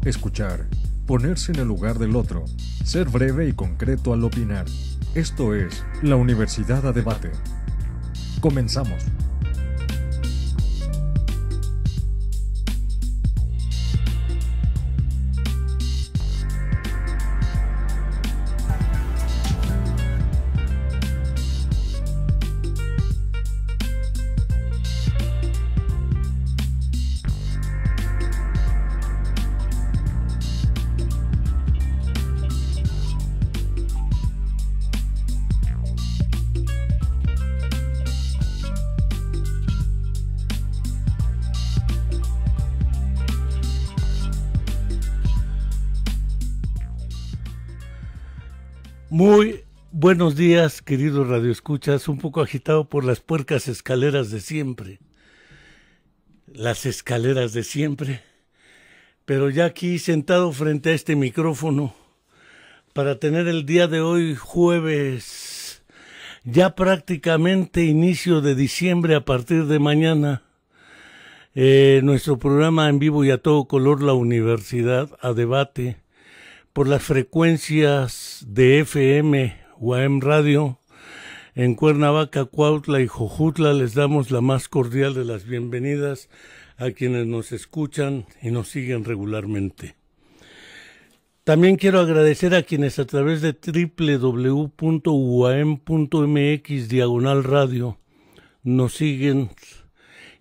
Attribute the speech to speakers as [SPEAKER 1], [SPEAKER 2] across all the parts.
[SPEAKER 1] Escuchar, ponerse en el lugar del otro, ser breve y concreto al opinar. Esto es la Universidad a Debate. Comenzamos.
[SPEAKER 2] Muy buenos días, queridos radioescuchas, un poco agitado por las puercas escaleras de siempre. Las escaleras de siempre. Pero ya aquí sentado frente a este micrófono para tener el día de hoy, jueves, ya prácticamente inicio de diciembre a partir de mañana, nuestro programa en vivo y a todo color, la Universidad a Debate, por las frecuencias de FM o AM Radio en Cuernavaca, Cuautla y Jojutla. Les damos la más cordial de las bienvenidas a quienes nos escuchan y nos siguen regularmente. También quiero agradecer a quienes a través de www.uam.mx/radio nos siguen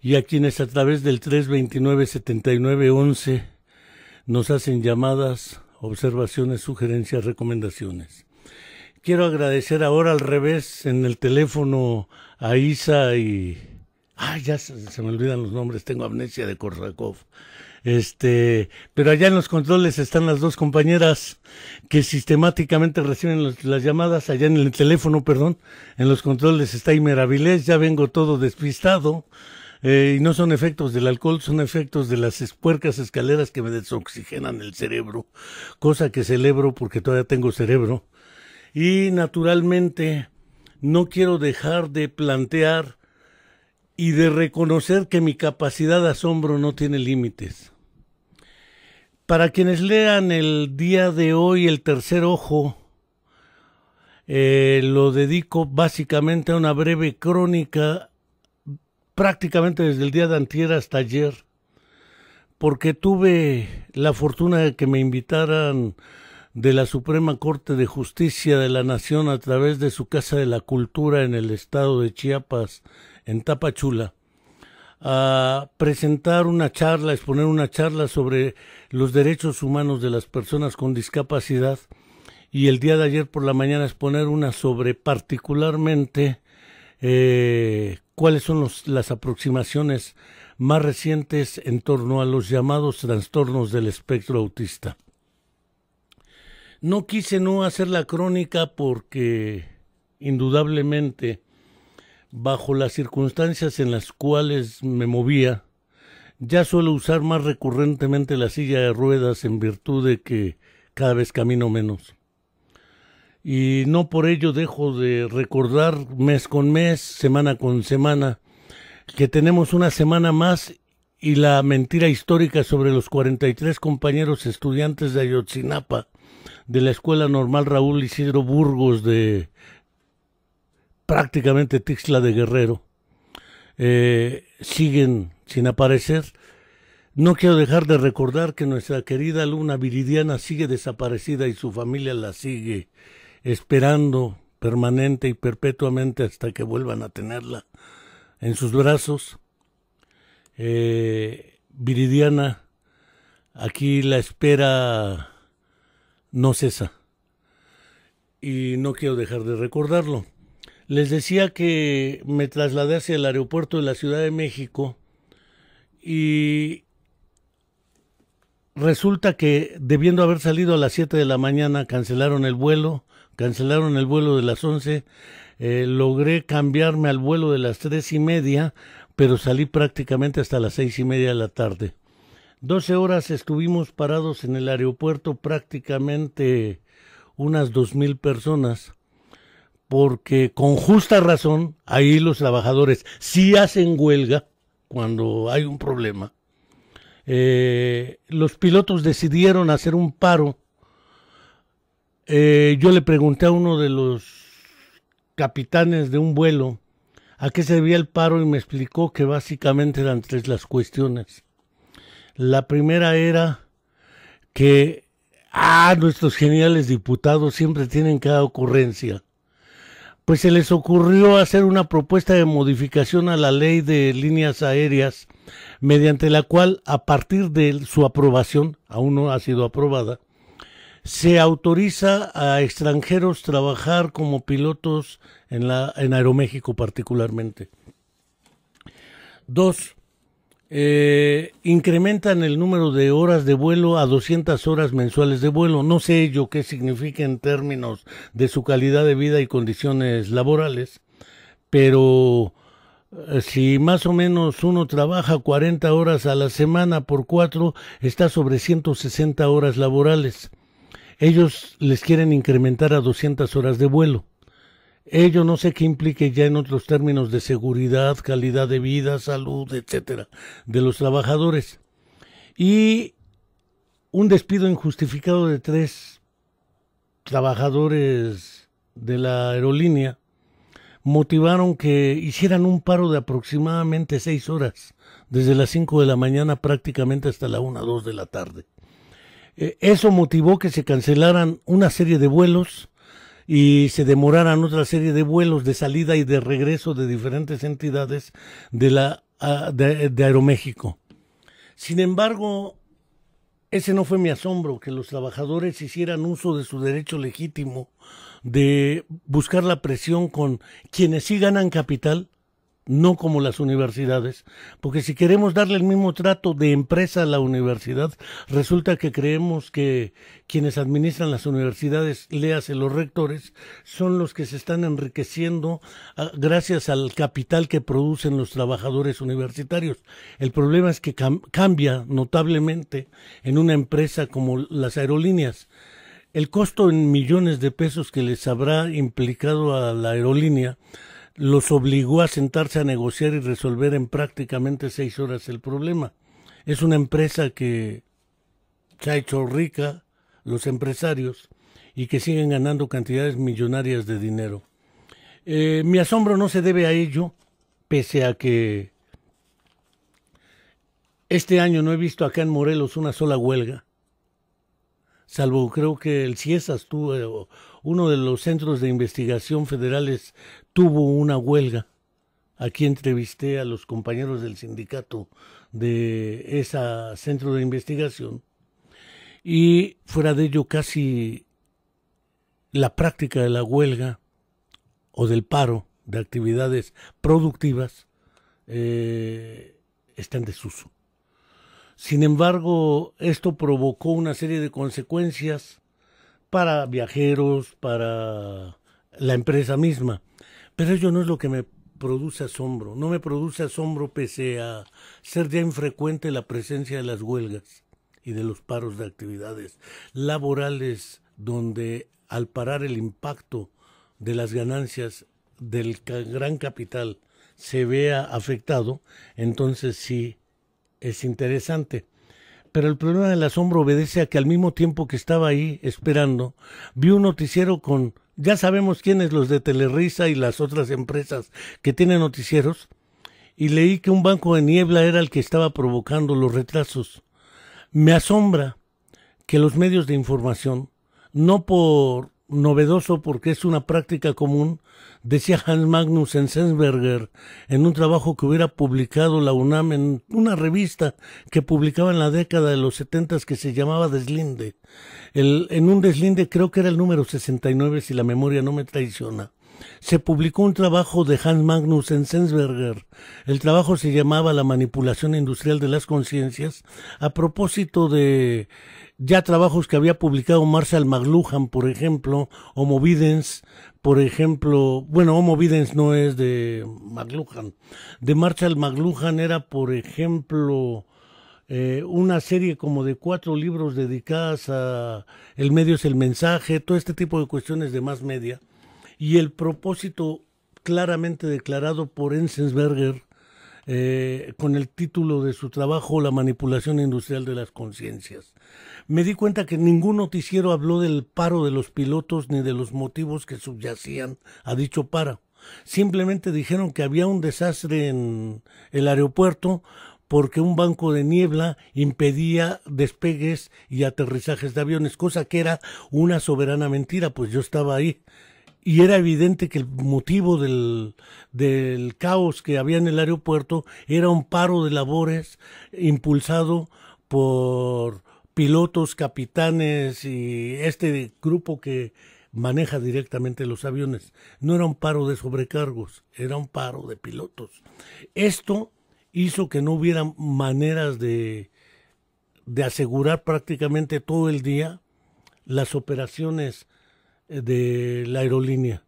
[SPEAKER 2] y a quienes a través del 329-7911 nos hacen llamadas, observaciones, sugerencias, recomendaciones. Quiero agradecer ahora al revés en el teléfono a Isa y... ya se me olvidan los nombres, tengo amnesia de Korsakov. Pero allá en los controles están las dos compañeras que sistemáticamente reciben las llamadas, allá en el teléfono, perdón, en los controles está Imer Avilés, ya vengo todo despistado. Y no son efectos del alcohol, son efectos de las puercas escaleras que me desoxigenan el cerebro, cosa que celebro porque todavía tengo cerebro. Y naturalmente no quiero dejar de plantear y de reconocer que mi capacidad de asombro no tiene límites. Para quienes lean el día de hoy El Tercer Ojo, lo dedico básicamente a una breve crónica prácticamente desde el día de antier hasta ayer, porque tuve la fortuna de que me invitaran de la Suprema Corte de Justicia de la Nación a través de su Casa de la Cultura en el estado de Chiapas, en Tapachula, a presentar una charla, exponer una charla sobre los derechos humanos de las personas con discapacidad, y el día de ayer por la mañana exponer una sobre particularmente cuáles son las aproximaciones más recientes en torno a los llamados trastornos del espectro autista. No quise no hacer la crónica porque, indudablemente, bajo las circunstancias en las cuales me movía, ya suelo usar más recurrentemente la silla de ruedas en virtud de que cada vez camino menos. Y no por ello dejo de recordar mes con mes, semana con semana, que tenemos una semana más y la mentira histórica sobre los 43 compañeros estudiantes de Ayotzinapa, de la Escuela Normal Raúl Isidro Burgos de prácticamente Tixla de Guerrero, siguen sin aparecer. No quiero dejar de recordar que nuestra querida Luna Viridiana sigue desaparecida y su familia la sigue esperando permanente y perpetuamente hasta que vuelvan a tenerla en sus brazos. Viridiana, aquí la espera no cesa y no quiero dejar de recordarlo. Les decía que me trasladé hacia el aeropuerto de la Ciudad de México y resulta que debiendo haber salido a las 7 de la mañana cancelaron el vuelo de las 11, logré cambiarme al vuelo de las 3:30, pero salí prácticamente hasta las 6:30 de la tarde. 12 horas estuvimos parados en el aeropuerto, prácticamente unas 2,000 personas, porque con justa razón, ahí los trabajadores sí hacen huelga cuando hay un problema. los pilotos decidieron hacer un paro. Yo le pregunté a uno de los capitanes de un vuelo a qué se debía el paro y me explicó que básicamente eran tres las cuestiones. La primera era que nuestros geniales diputados siempre tienen cada ocurrencia. Pues se les ocurrió hacer una propuesta de modificación a la ley de líneas aéreas, mediante la cual, a partir de su aprobación, aún no ha sido aprobada, se autoriza a extranjeros trabajar como pilotos en Aeroméxico particularmente. 2. Incrementan el número de horas de vuelo a 200 horas mensuales de vuelo. No sé yo qué significa en términos de su calidad de vida y condiciones laborales, pero si más o menos uno trabaja 40 horas a la semana por 4, está sobre 160 horas laborales. Ellos les quieren incrementar a 200 horas de vuelo. Ello no sé qué implique ya en otros términos de seguridad, calidad de vida, salud, etcétera, de los trabajadores. Y un despido injustificado de 3 trabajadores de la aerolínea motivaron que hicieran un paro de aproximadamente 6 horas, desde las 5 de la mañana prácticamente hasta la 1, 2 de la tarde. Eso motivó que se cancelaran una serie de vuelos y se demoraran otra serie de vuelos de salida y de regreso de diferentes entidades de Aeroméxico. Sin embargo, ese no fue mi asombro, que los trabajadores hicieran uso de su derecho legítimo de buscar la presión con quienes sí ganan capital, no como las universidades, porque si queremos darle el mismo trato de empresa a la universidad, resulta que creemos que quienes administran las universidades, léase los rectores, son los que se están enriqueciendo gracias al capital que producen los trabajadores universitarios. El problema es que cambia notablemente en una empresa como las aerolíneas. El costo en millones de pesos que les habrá implicado a la aerolínea los obligó a sentarse a negociar y resolver en prácticamente 6 horas el problema. Es una empresa que se ha hecho rica, los empresarios, y que siguen ganando cantidades millonarias de dinero. Mi asombro no se debe a ello, pese a que este año no he visto acá en Morelos una sola huelga, salvo creo que el CIESAS tuvo, uno de los centros de investigación federales tuvo una huelga. Aquí entrevisté a los compañeros del sindicato de ese centro de investigación y fuera de ello casi la práctica de la huelga o del paro de actividades productivas está en desuso. Sin embargo, esto provocó una serie de consecuencias para viajeros, para la empresa misma. Pero ello no es lo que me produce asombro. No me produce asombro pese a ser ya infrecuente la presencia de las huelgas y de los paros de actividades laborales, donde al parar el impacto de las ganancias del gran capital se vea afectado, entonces sí es interesante. Pero el problema del asombro obedece a que al mismo tiempo que estaba ahí esperando, vi un noticiero con, ya sabemos quiénes, los de Telerisa y las otras empresas que tienen noticieros, y leí que un banco de niebla era el que estaba provocando los retrasos. Me asombra que los medios de información, no por novedoso porque es una práctica común, decía Hans Magnus Enzensberger en un trabajo que hubiera publicado la UNAM en una revista que publicaba en la década de los 70 que se llamaba Deslinde. En un deslinde, creo que era el número 69 si la memoria no me traiciona, se publicó un trabajo de Hans Magnus Enzensberger. El trabajo se llamaba La manipulación industrial de las conciencias, a propósito de ya trabajos que había publicado Marshall McLuhan, por ejemplo, Homo Videns, por ejemplo, bueno, Homo Videns no es de McLuhan, de Marshall McLuhan era, por ejemplo, una serie como de 4 libros dedicadas a el medio es el mensaje, todo este tipo de cuestiones de más media, y el propósito claramente declarado por Enzensberger con el título de su trabajo La manipulación industrial de las conciencias. Me di cuenta que ningún noticiero habló del paro de los pilotos ni de los motivos que subyacían a dicho paro. Simplemente dijeron que había un desastre en el aeropuerto porque un banco de niebla impedía despegues y aterrizajes de aviones, cosa que era una soberana mentira, pues yo estaba ahí. Y era evidente que el motivo del caos que había en el aeropuerto era un paro de labores impulsado por pilotos, capitanes y este grupo que maneja directamente los aviones. No era un paro de sobrecargos, era un paro de pilotos. Esto hizo que no hubiera maneras de asegurar prácticamente todo el día las operaciones de la aerolínea.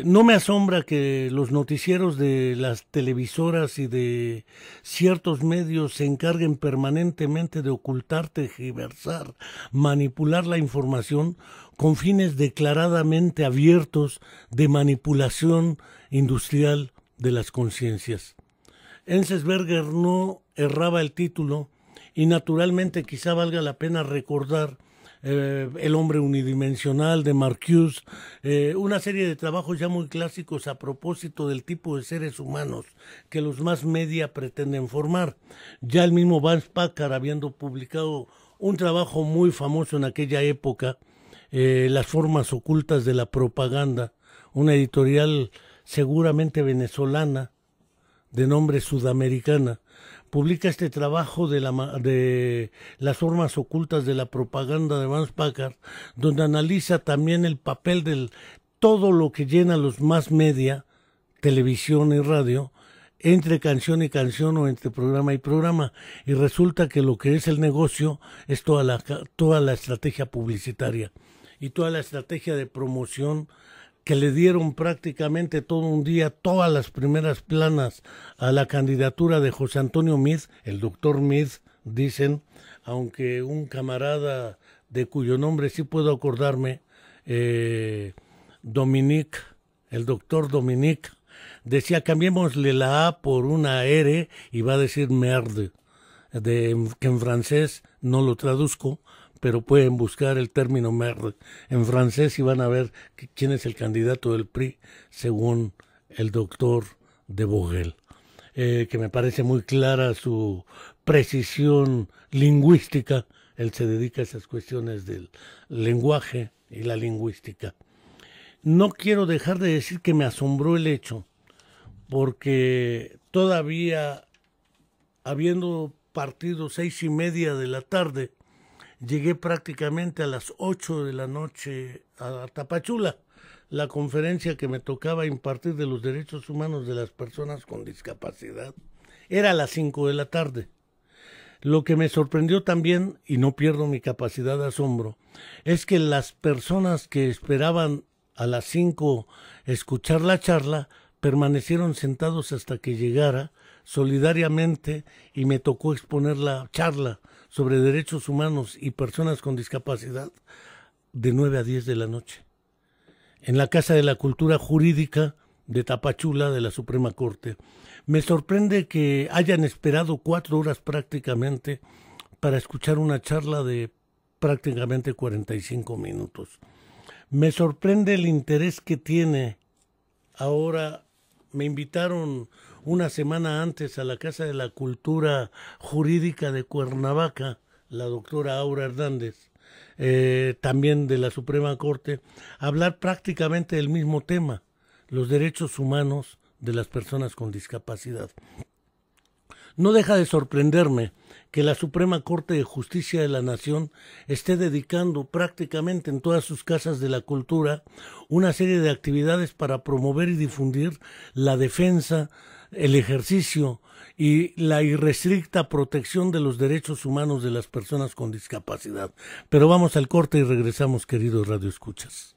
[SPEAKER 2] No me asombra que los noticieros de las televisoras y de ciertos medios se encarguen permanentemente de ocultar, tergiversar, manipular la información con fines declaradamente abiertos de manipulación industrial de las conciencias. Enzensberger no erraba el título y naturalmente quizá valga la pena recordar El hombre unidimensional de Marcuse, una serie de trabajos ya muy clásicos a propósito del tipo de seres humanos que los más media pretenden formar. Ya el mismo Vance Packard, habiendo publicado un trabajo muy famoso en aquella época, Las formas ocultas de la propaganda, una editorial seguramente venezolana, de nombre Sudamericana, publica este trabajo de las formas ocultas de la propaganda de Vance Packard, donde analiza también el papel de todo lo que llena los más media, televisión y radio, entre canción y canción o entre programa y programa, y resulta que lo que es el negocio es toda la estrategia publicitaria y toda la estrategia de promoción que le dieron prácticamente todo un día, todas las primeras planas a la candidatura de José Antonio Meade, el doctor Meade, dicen, aunque un camarada de cuyo nombre sí puedo acordarme, Dominique, el doctor Dominique, decía cambiémosle la A por una R y va a decir merde, que en francés no lo traduzco, pero pueden buscar el término merde en francés y van a ver quién es el candidato del PRI según el doctor de Vogel, que me parece muy clara su precisión lingüística. Él se dedica a esas cuestiones del lenguaje y la lingüística. No quiero dejar de decir que me asombró el hecho, porque todavía habiendo partido 6:30 de la tarde, llegué prácticamente a las 8 de la noche a Tapachula, la conferencia que me tocaba impartir de los derechos humanos de las personas con discapacidad. Era a las 5 de la tarde. Lo que me sorprendió también, y no pierdo mi capacidad de asombro, es que las personas que esperaban a las 5 escuchar la charla permanecieron sentados hasta que llegara solidariamente y me tocó exponer la charla sobre derechos humanos y personas con discapacidad de 9 a 10 de la noche, en la Casa de la Cultura Jurídica de Tapachula de la Suprema Corte. Me sorprende que hayan esperado 4 horas prácticamente para escuchar una charla de prácticamente 45 minutos. Me sorprende el interés que tiene. Ahora me invitaron una semana antes a la Casa de la Cultura Jurídica de Cuernavaca, la doctora Aura Hernández, también de la Suprema Corte, a hablar prácticamente del mismo tema, los derechos humanos de las personas con discapacidad. No deja de sorprenderme que la Suprema Corte de Justicia de la Nación esté dedicando prácticamente en todas sus casas de la cultura una serie de actividades para promover y difundir la defensa, el ejercicio y la irrestricta protección de los derechos humanos de las personas con discapacidad. Pero vamos al corte y regresamos, queridos radioescuchas.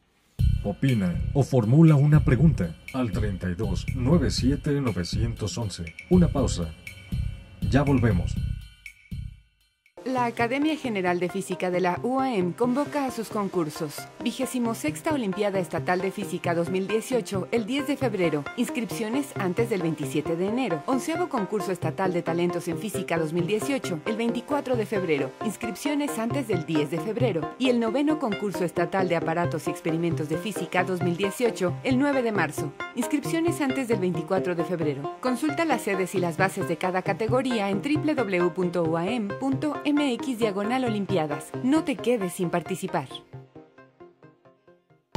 [SPEAKER 1] Opina o formula una pregunta al 32 97 911. Una pausa. Ya volvemos.
[SPEAKER 3] La Academia General de Física de la UAM convoca a sus concursos. 26ª Olimpiada Estatal de Física 2018, el 10 de febrero. Inscripciones antes del 27 de enero. 11º Concurso Estatal de Talentos en Física 2018, el 24 de febrero. Inscripciones antes del 10 de febrero. Y el 9º Concurso Estatal de Aparatos y Experimentos de Física 2018, el 9 de marzo. Inscripciones antes del 24 de febrero. Consulta las sedes y las bases de cada categoría en www.uam.mx/olimpiadas. No te quedes sin participar.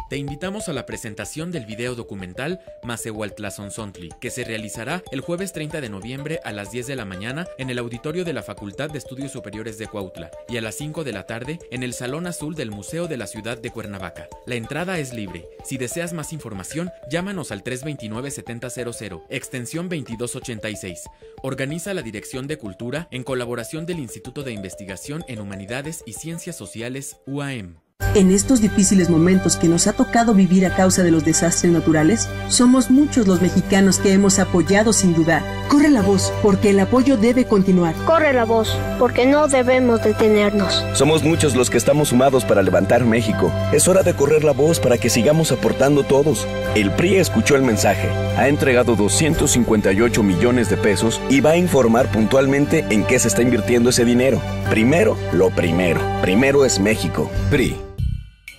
[SPEAKER 4] Te invitamos a la presentación del video documental Masehualtlazonzontli, que se realizará el jueves 30 de noviembre a las 10 de la mañana en el auditorio de la Facultad de Estudios Superiores de Cuautla y a las 5 de la tarde en el Salón Azul del Museo de la Ciudad de Cuernavaca. La entrada es libre. Si deseas más información, llámanos al 329-7000, extensión 2286. Organiza la Dirección de Cultura en colaboración del Instituto de Investigación en Humanidades y Ciencias Sociales UAM.
[SPEAKER 5] En estos difíciles momentos que nos ha tocado vivir a causa de los desastres naturales, somos muchos los mexicanos que hemos apoyado sin dudar. Corre la voz, porque el apoyo debe continuar.
[SPEAKER 6] Corre la voz, porque no debemos detenernos.
[SPEAKER 7] Somos muchos los que estamos sumados para levantar México. Es hora de correr la voz para que sigamos aportando todos. El PRI escuchó el mensaje, ha entregado 258 millones de pesos y va a informar puntualmente en qué se está invirtiendo ese dinero. Primero, lo primero. Primero es México. PRI.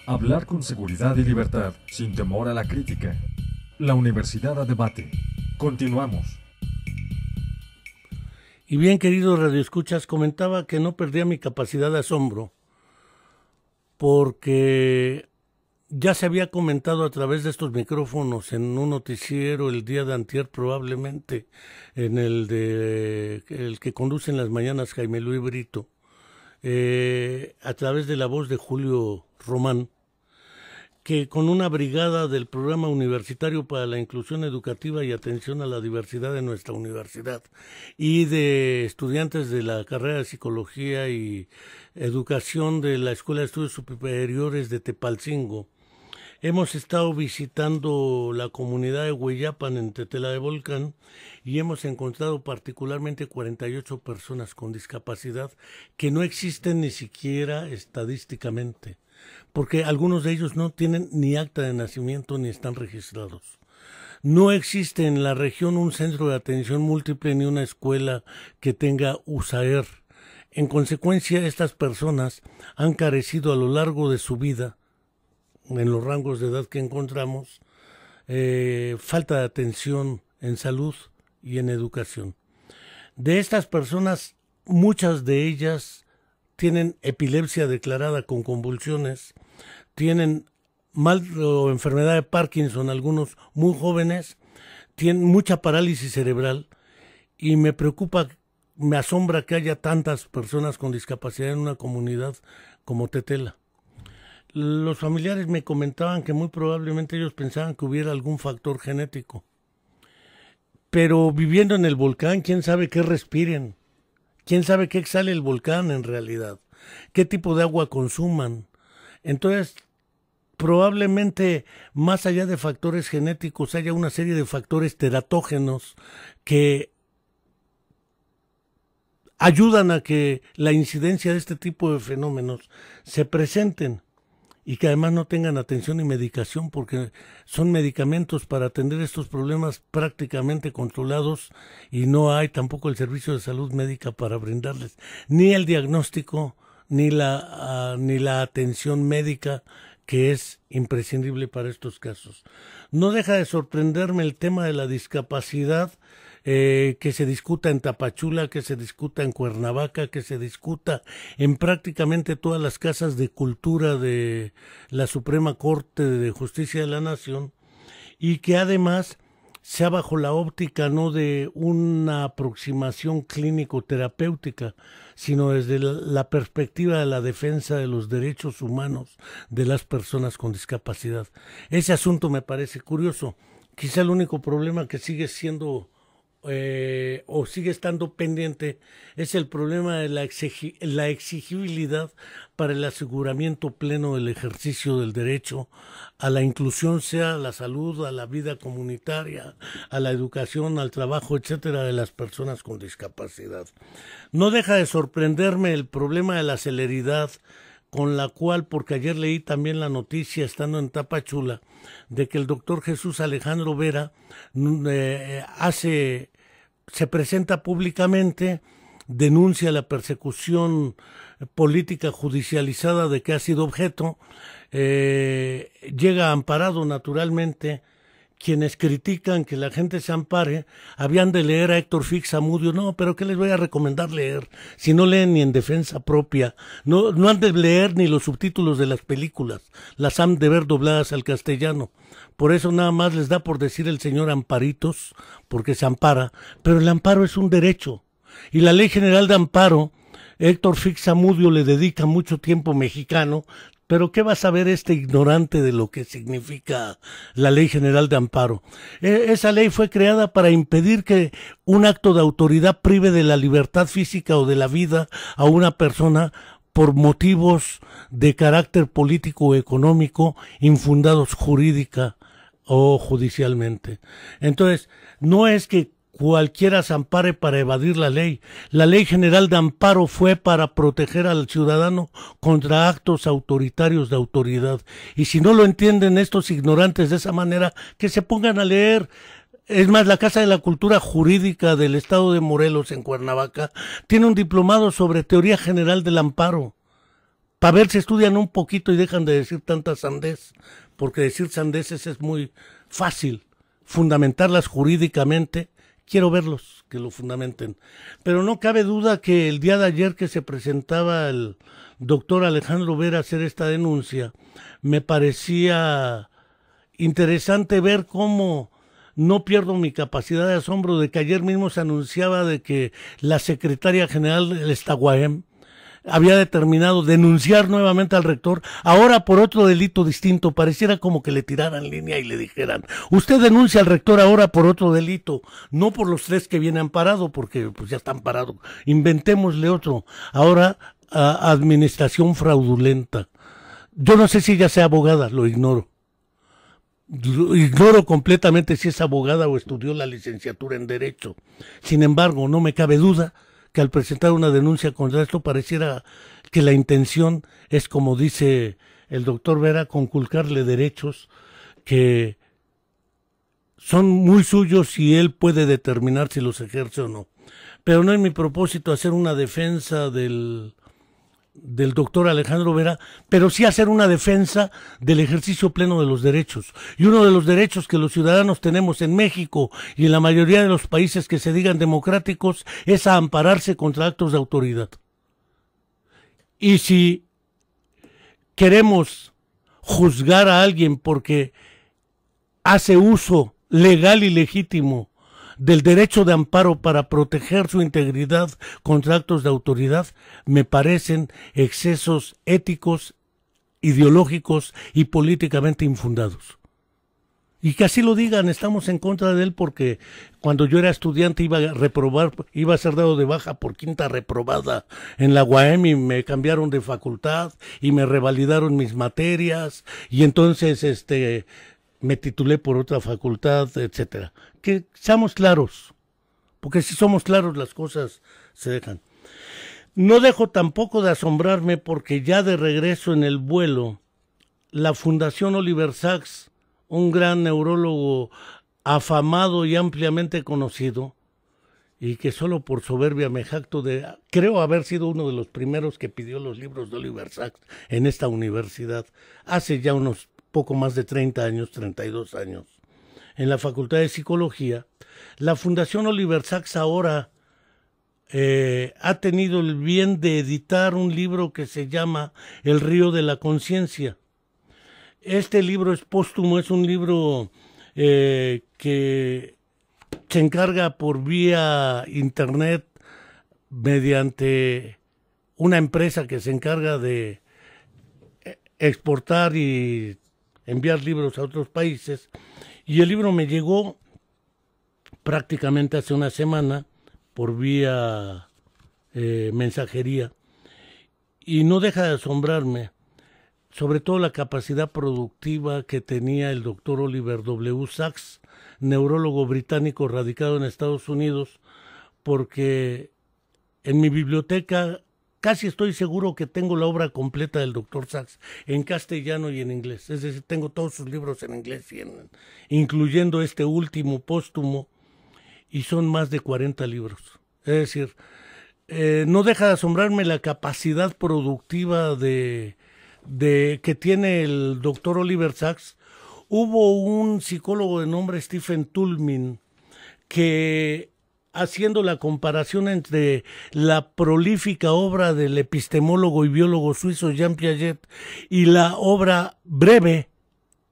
[SPEAKER 1] Hablar con seguridad y libertad, sin temor a la crítica. La Universidad a Debate. Continuamos.
[SPEAKER 2] Y bien, queridos radioescuchas, comentaba que no perdía mi capacidad de asombro porque ya se había comentado a través de estos micrófonos en un noticiero el día de antier, probablemente en el que conduce en las mañanas Jaime Luis Brito, a través de la voz de Julio Román, que con una brigada del Programa Universitario para la Inclusión Educativa y Atención a la Diversidad de nuestra universidad y de estudiantes de la carrera de Psicología y Educación de la Escuela de Estudios Superiores de Tepalcingo, hemos estado visitando la comunidad de Hueyapan en Tetela de Volcán y hemos encontrado particularmente 48 personas con discapacidad que no existen ni siquiera estadísticamente, porque algunos de ellos no tienen ni acta de nacimiento ni están registrados. No existe en la región un centro de atención múltiple ni una escuela que tenga USAER. En consecuencia, estas personas han carecido a lo largo de su vida, en los rangos de edad que encontramos, falta de atención en salud y en educación. De estas personas, muchas de ellas tienen epilepsia declarada con convulsiones, tienen mal o enfermedad de Parkinson, algunos muy jóvenes, tienen mucha parálisis cerebral y me preocupa, me asombra que haya tantas personas con discapacidad en una comunidad como Tetela. Los familiares me comentaban que muy probablemente ellos pensaban que hubiera algún factor genético, pero viviendo en el volcán, quién sabe qué respiren. ¿Quién sabe qué exhala el volcán en realidad? ¿Qué tipo de agua consuman? Entonces, probablemente más allá de factores genéticos haya una serie de factores teratógenos que ayudan a que la incidencia de este tipo de fenómenos se presenten y que además no tengan atención y medicación, porque son medicamentos para atender estos problemas prácticamente controlados y no hay tampoco el servicio de salud médica para brindarles ni el diagnóstico ni la atención médica que es imprescindible para estos casos. No deja de sorprenderme el tema de la discapacidad, que se discuta en Tapachula, que se discuta en Cuernavaca, que se discuta en prácticamente todas las casas de cultura de la Suprema Corte de Justicia de la Nación, y que además sea bajo la óptica no de una aproximación clínico-terapéutica, sino desde la perspectiva de la defensa de los derechos humanos de las personas con discapacidad. Ese asunto me parece curioso. Quizá el único problema que sigue siendo o sigue estando pendiente es el problema de la exigibilidad para el aseguramiento pleno del ejercicio del derecho a la inclusión, sea a la salud, a la vida comunitaria, a la educación, al trabajo, etcétera, de las personas con discapacidad. No deja de sorprenderme el problema de la celeridad con la cual, porque ayer leí también la noticia, estando en Tapachula, de que el doctor Jesús Alejandro Vera se presenta públicamente, denuncia la persecución política judicializada de que ha sido objeto, llega amparado naturalmente. Quienes critican que la gente se ampare, habían de leer a Héctor Fix Zamudio. No, pero ¿qué les voy a recomendar leer? Si no leen ni en defensa propia, no han de leer ni los subtítulos de las películas, las han de ver dobladas al castellano. Por eso nada más les da por decir el señor amparitos, porque se ampara, pero el amparo es un derecho. Y la Ley General de Amparo, Héctor Fix Zamudio le dedica mucho tiempo mexicano. Pero ¿qué va a saber este ignorante de lo que significa la Ley General de Amparo? Esa ley fue creada para impedir que un acto de autoridad prive de la libertad física o de la vida a una persona por motivos de carácter político o económico infundados jurídica o judicialmente. Entonces, no es que cualquiera se ampare para evadir la ley. La Ley General de Amparo fue para proteger al ciudadano contra actos autoritarios de autoridad. Y si no lo entienden estos ignorantes de esa manera, que se pongan a leer. Es más, la Casa de la Cultura Jurídica del Estado de Morelos, en Cuernavaca, tiene un diplomado sobre teoría general del amparo. Para ver si estudian un poquito y dejan de decir tanta sandez, porque decir sandeces es muy fácil. Fundamentarlas jurídicamente, quiero verlos que lo fundamenten. Pero no cabe duda que el día de ayer que se presentaba el doctor Alejandro Vera a hacer esta denuncia, me parecía interesante ver cómo no pierdo mi capacidad de asombro de que ayer mismo se anunciaba de que la secretaria general del Estaguaem había determinado denunciar nuevamente al rector, ahora por otro delito distinto. Pareciera como que le tiraran línea y le dijeran: usted denuncia al rector ahora por otro delito, no por los 3 que viene amparado, porque pues ya está amparado, inventémosle otro, ahora administración fraudulenta. Yo no sé si ella sea abogada, lo ignoro completamente si es abogada o estudió la licenciatura en Derecho. Sin embargo, no me cabe duda que al presentar una denuncia contra esto pareciera que la intención es, como dice el doctor Vera, conculcarle derechos que son muy suyos y él puede determinar si los ejerce o no. Pero no es mi propósito hacer una defensa del doctor Alejandro Vera, pero sí hacer una defensa del ejercicio pleno de los derechos. Y uno de los derechos que los ciudadanos tenemos en México y en la mayoría de los países que se digan democráticos es a ampararse contra actos de autoridad. Y si queremos juzgar a alguien porque hace uso legal y legítimo del derecho de amparo para proteger su integridad contra actos de autoridad, me parecen excesos éticos, ideológicos y políticamente infundados. Y que así lo digan, estamos en contra de él porque cuando yo era estudiante iba a reprobar, iba a ser dado de baja por 5ª reprobada en la UAM y me cambiaron de facultad y me revalidaron mis materias y entonces me titulé por otra facultad, etcétera. Que seamos claros, porque si somos claros las cosas se dejan. No dejo tampoco de asombrarme porque ya de regreso en el vuelo, la Fundación Oliver Sacks, un gran neurólogo afamado y ampliamente conocido, y que solo por soberbia me jacto de, creo haber sido uno de los primeros que pidió los libros de Oliver Sacks en esta universidad, hace ya unos poco más de 30 años, 32 años, en la Facultad de Psicología. La Fundación Oliver Sacks ahora ha tenido el bien de editar un libro que se llama El río de la conciencia. Este libro es póstumo, es un libro que se encarga por vía internet mediante una empresa que se encarga de exportar y enviar libros a otros países, y el libro me llegó prácticamente hace una semana por vía mensajería, y no deja de asombrarme, sobre todo la capacidad productiva que tenía el doctor Oliver W. Sacks, neurólogo británico radicado en Estados Unidos, porque en mi biblioteca casi estoy seguro que tengo la obra completa del doctor Sacks en castellano y en inglés. Es decir, tengo todos sus libros en inglés, incluyendo este último póstumo, y son más de 40 libros. Es decir, no deja de asombrarme la capacidad productiva de que tiene el doctor Oliver Sacks. Hubo un psicólogo de nombre Stephen Toulmin que, haciendo la comparación entre la prolífica obra del epistemólogo y biólogo suizo Jean Piaget y la obra breve,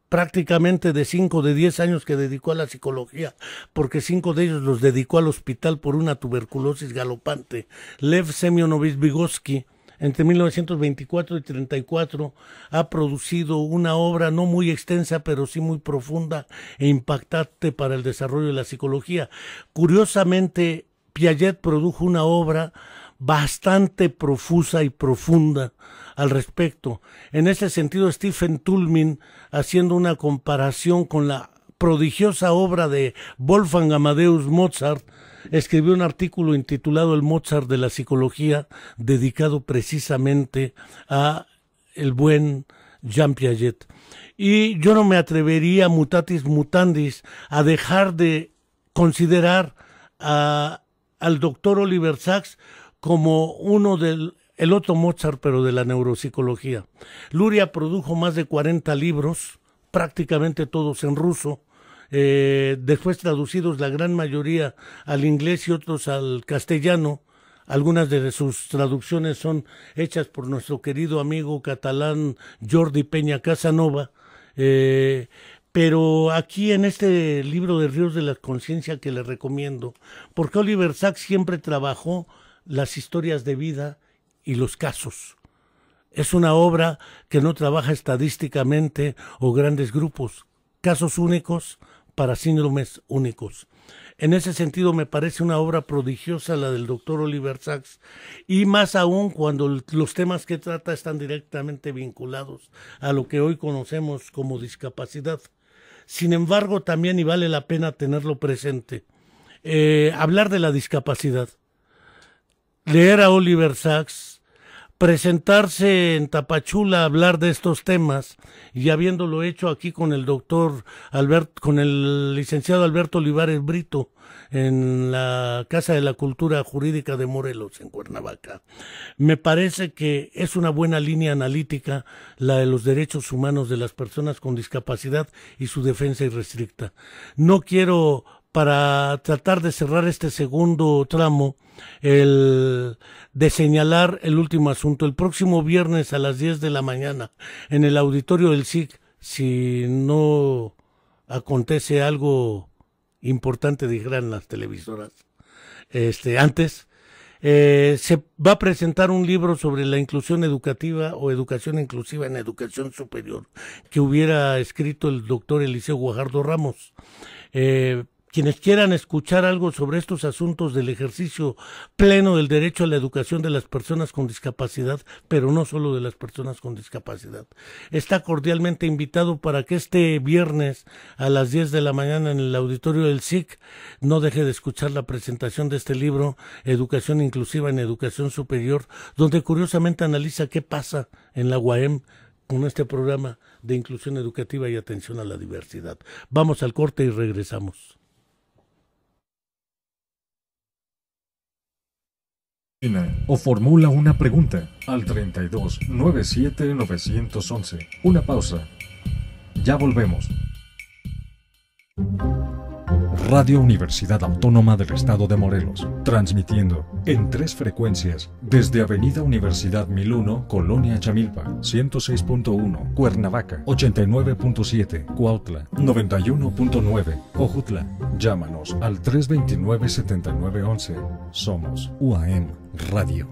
[SPEAKER 2] prácticamente de 5 de 10 años que dedicó a la psicología, porque 5 de ellos los dedicó al hospital por una tuberculosis galopante, Lev Semyonovich Vygotsky, entre 1924 y 34, ha producido una obra no muy extensa, pero sí muy profunda e impactante para el desarrollo de la psicología. Curiosamente, Piaget produjo una obra bastante profusa y profunda al respecto. En ese sentido, Stephen Toulmin, haciendo una comparación con la prodigiosa obra de Wolfgang Amadeus Mozart, escribió un artículo intitulado El Mozart de la psicología, dedicado precisamente a el buen Jean Piaget. Y yo no me atrevería, mutatis mutandis, a dejar de considerar al doctor Oliver Sacks como uno el otro Mozart, pero de la neuropsicología. Luria produjo más de 40 libros, prácticamente todos en ruso, después traducidos la gran mayoría al inglés y otros al castellano. Algunas de sus traducciones son hechas por nuestro querido amigo catalán Jordi Peña Casanova, pero aquí en este libro de Ríos de la Conciencia que les recomiendo, porque Oliver Sacks siempre trabajó las historias de vida y los casos. Es una obra que no trabaja estadísticamente o grandes grupos, casos únicos para síndromes únicos. En ese sentido me parece una obra prodigiosa la del doctor Oliver Sacks, y más aún cuando los temas que trata están directamente vinculados a lo que hoy conocemos como discapacidad. Sin embargo, también, y vale la pena tenerlo presente, hablar de la discapacidad, leer a Oliver Sacks, presentarse en Tapachula a hablar de estos temas, y habiéndolo hecho aquí con el doctor con el licenciado Alberto Olivares Brito en la Casa de la Cultura Jurídica de Morelos, en Cuernavaca, me parece que es una buena línea analítica la de los derechos humanos de las personas con discapacidad y su defensa irrestricta. No quiero, para tratar de cerrar este segundo tramo, de señalar el último asunto. El próximo viernes a las 10 de la mañana en el auditorio del SIC, si no acontece algo importante, dijeran las televisoras antes, se va a presentar un libro sobre la inclusión educativa o educación inclusiva en educación superior, que hubiera escrito el doctor Eliseo Guajardo Ramos. Quienes quieran escuchar algo sobre estos asuntos del ejercicio pleno del derecho a la educación de las personas con discapacidad, pero no solo de las personas con discapacidad, está cordialmente invitado para que este viernes a las 10 de la mañana en el auditorio del SIC no deje de escuchar la presentación de este libro, Educación Inclusiva en Educación Superior, donde curiosamente analiza qué pasa en la UAM con este programa de inclusión educativa y atención a la diversidad. Vamos al corte y regresamos.
[SPEAKER 1] O formula una pregunta al 32 97 911. Una pausa. Ya volvemos. Radio Universidad Autónoma del Estado de Morelos, transmitiendo en 3 frecuencias desde Avenida Universidad 1001, Colonia Chamilpa, 106.1, Cuernavaca, 89.7, Cuautla, 91.9, Ojutla. Llámanos al 329-7911. Somos UAM Radio.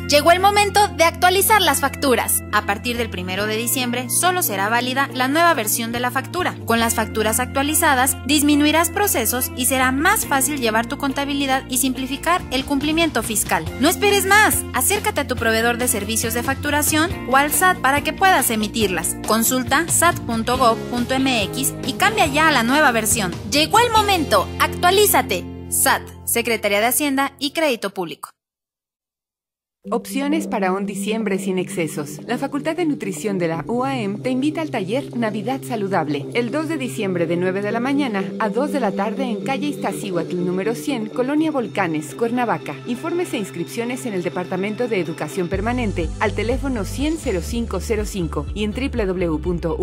[SPEAKER 8] Llegó el momento de actualizar las facturas. A partir del 1 de diciembre solo será válida la nueva versión de la factura. Con las facturas actualizadas disminuirás procesos y será más fácil llevar tu contabilidad y simplificar el cumplimiento fiscal. No esperes más. Acércate a tu proveedor de servicios de facturación o al SAT para que puedas emitirlas. Consulta sat.gov.mx y cambia ya a la nueva versión. Llegó el momento. Actualízate. SAT, Secretaría de Hacienda y Crédito Público.
[SPEAKER 3] Opciones para un diciembre sin excesos. La Facultad de Nutrición de la UAM te invita al taller Navidad Saludable, el 2 de diciembre de 9 de la mañana a 2 de la tarde en calle Iztaccíhuatl número 100, Colonia Volcanes, Cuernavaca. Informes e inscripciones en el Departamento de Educación Permanente al teléfono 100-0505 y en www.uam.mx.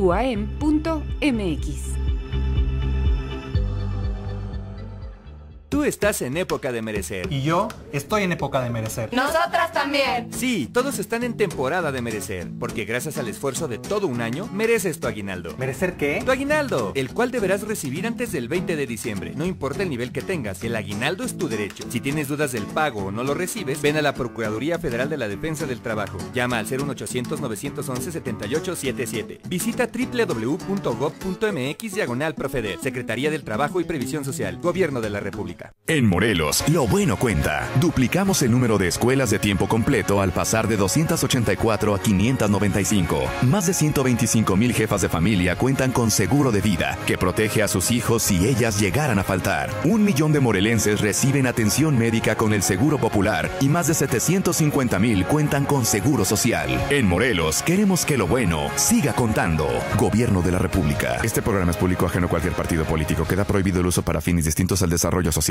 [SPEAKER 9] Tú estás en época de merecer.
[SPEAKER 10] Y yo estoy en época de merecer.
[SPEAKER 11] Nosotras también.
[SPEAKER 9] Sí, todos están en temporada de merecer, porque gracias al esfuerzo de todo un año, mereces tu aguinaldo.
[SPEAKER 10] ¿Merecer qué?
[SPEAKER 9] Tu aguinaldo, el cual deberás recibir antes del 20 de diciembre. No importa el nivel que tengas, el aguinaldo es tu derecho. Si tienes dudas del pago o no lo recibes, ven a la Procuraduría Federal de la Defensa del Trabajo. Llama al 01800-911-7877. Visita www.gov.mx/Profeder. Secretaría del Trabajo y Previsión Social. Gobierno de la República.
[SPEAKER 12] En Morelos, lo bueno cuenta. Duplicamos el número de escuelas de tiempo completo al pasar de 284 a 595. Más de 125,000 jefas de familia cuentan con seguro de vida, que protege a sus hijos si ellas llegaran a faltar. 1 millón de morelenses reciben atención médica con el Seguro Popular y más de 750,000 cuentan con Seguro Social. En Morelos, queremos que lo bueno siga contando. Gobierno de la República. Este programa es público ajeno a cualquier partido político. Queda prohibido el uso para fines distintos al desarrollo social.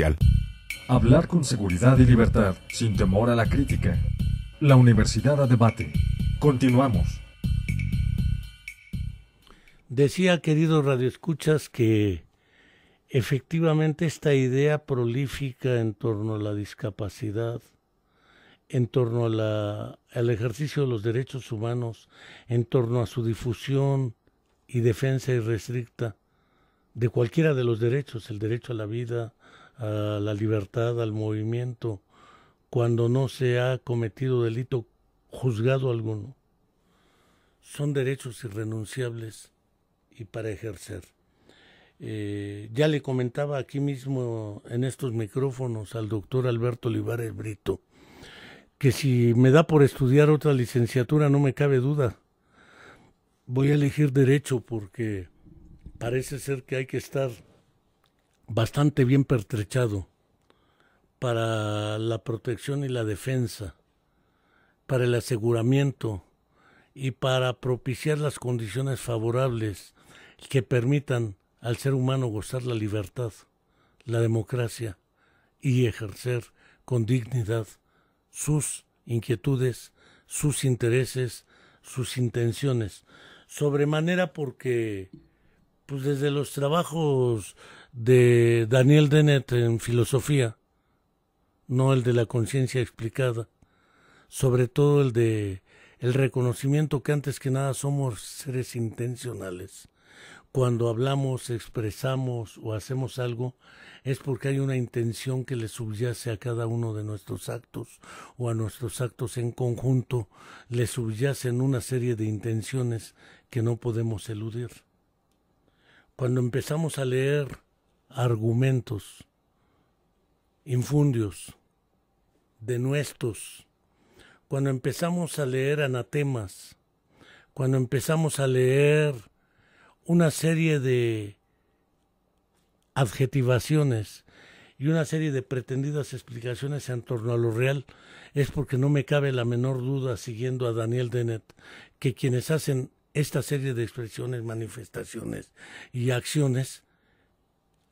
[SPEAKER 1] Hablar con seguridad y libertad, sin temor a la crítica. La Universidad a Debate. Continuamos.
[SPEAKER 2] Decía, queridos radioescuchas, que efectivamente esta idea prolífica en torno a la discapacidad, en torno al ejercicio de los derechos humanos, en torno a su difusión y defensa irrestricta de cualquiera de los derechos, el derecho a la vida, a la libertad, al movimiento, cuando no se ha cometido delito juzgado alguno. Son derechos irrenunciables y para ejercer. Ya le comentaba aquí mismo en estos micrófonos al doctor Alberto Olivares Brito que si me da por estudiar otra licenciatura no me cabe duda. Voy a elegir Derecho porque parece ser que hay que estar bastante bien pertrechado para la protección y la defensa, para el aseguramiento y para propiciar las condiciones favorables que permitan al ser humano gozar la libertad, la democracia y ejercer con dignidad sus inquietudes, sus intereses, sus intenciones. Sobremanera porque pues desde los trabajos de Daniel Dennett en filosofía, no el de la conciencia explicada, sobre todo el de el reconocimiento que antes que nada somos seres intencionales. Cuando hablamos, expresamos o hacemos algo, es porque hay una intención que le subyace a cada uno de nuestros actos, o a nuestros actos en conjunto le subyacen una serie de intenciones que no podemos eludir. Cuando empezamos a leer argumentos, infundios, denuestos, cuando empezamos a leer anatemas, cuando empezamos a leer una serie de adjetivaciones y una serie de pretendidas explicaciones en torno a lo real, es porque no me cabe la menor duda, siguiendo a Daniel Dennett, que quienes hacen esta serie de expresiones, manifestaciones y acciones,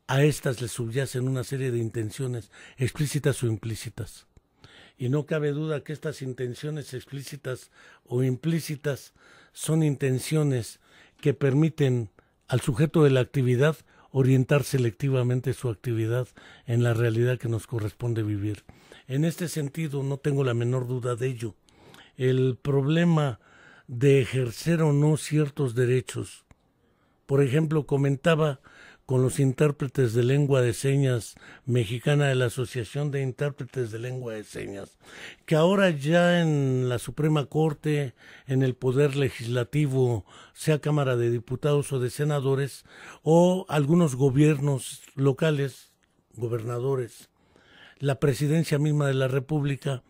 [SPEAKER 2] a estas les subyacen una serie de intenciones explícitas o implícitas. Y no cabe duda que estas intenciones explícitas o implícitas son intenciones que permiten al sujeto de la actividad orientar selectivamente su actividad en la realidad que nos corresponde vivir. En este sentido, no tengo la menor duda de ello. El problema de ejercer o no ciertos derechos, por ejemplo, comentaba con los intérpretes de lengua de señas mexicana de la Asociación de Intérpretes de Lengua de Señas, que ahora ya en la Suprema Corte, en el Poder Legislativo, sea Cámara de Diputados o de Senadores, o algunos gobiernos locales, gobernadores, la presidencia misma de la República,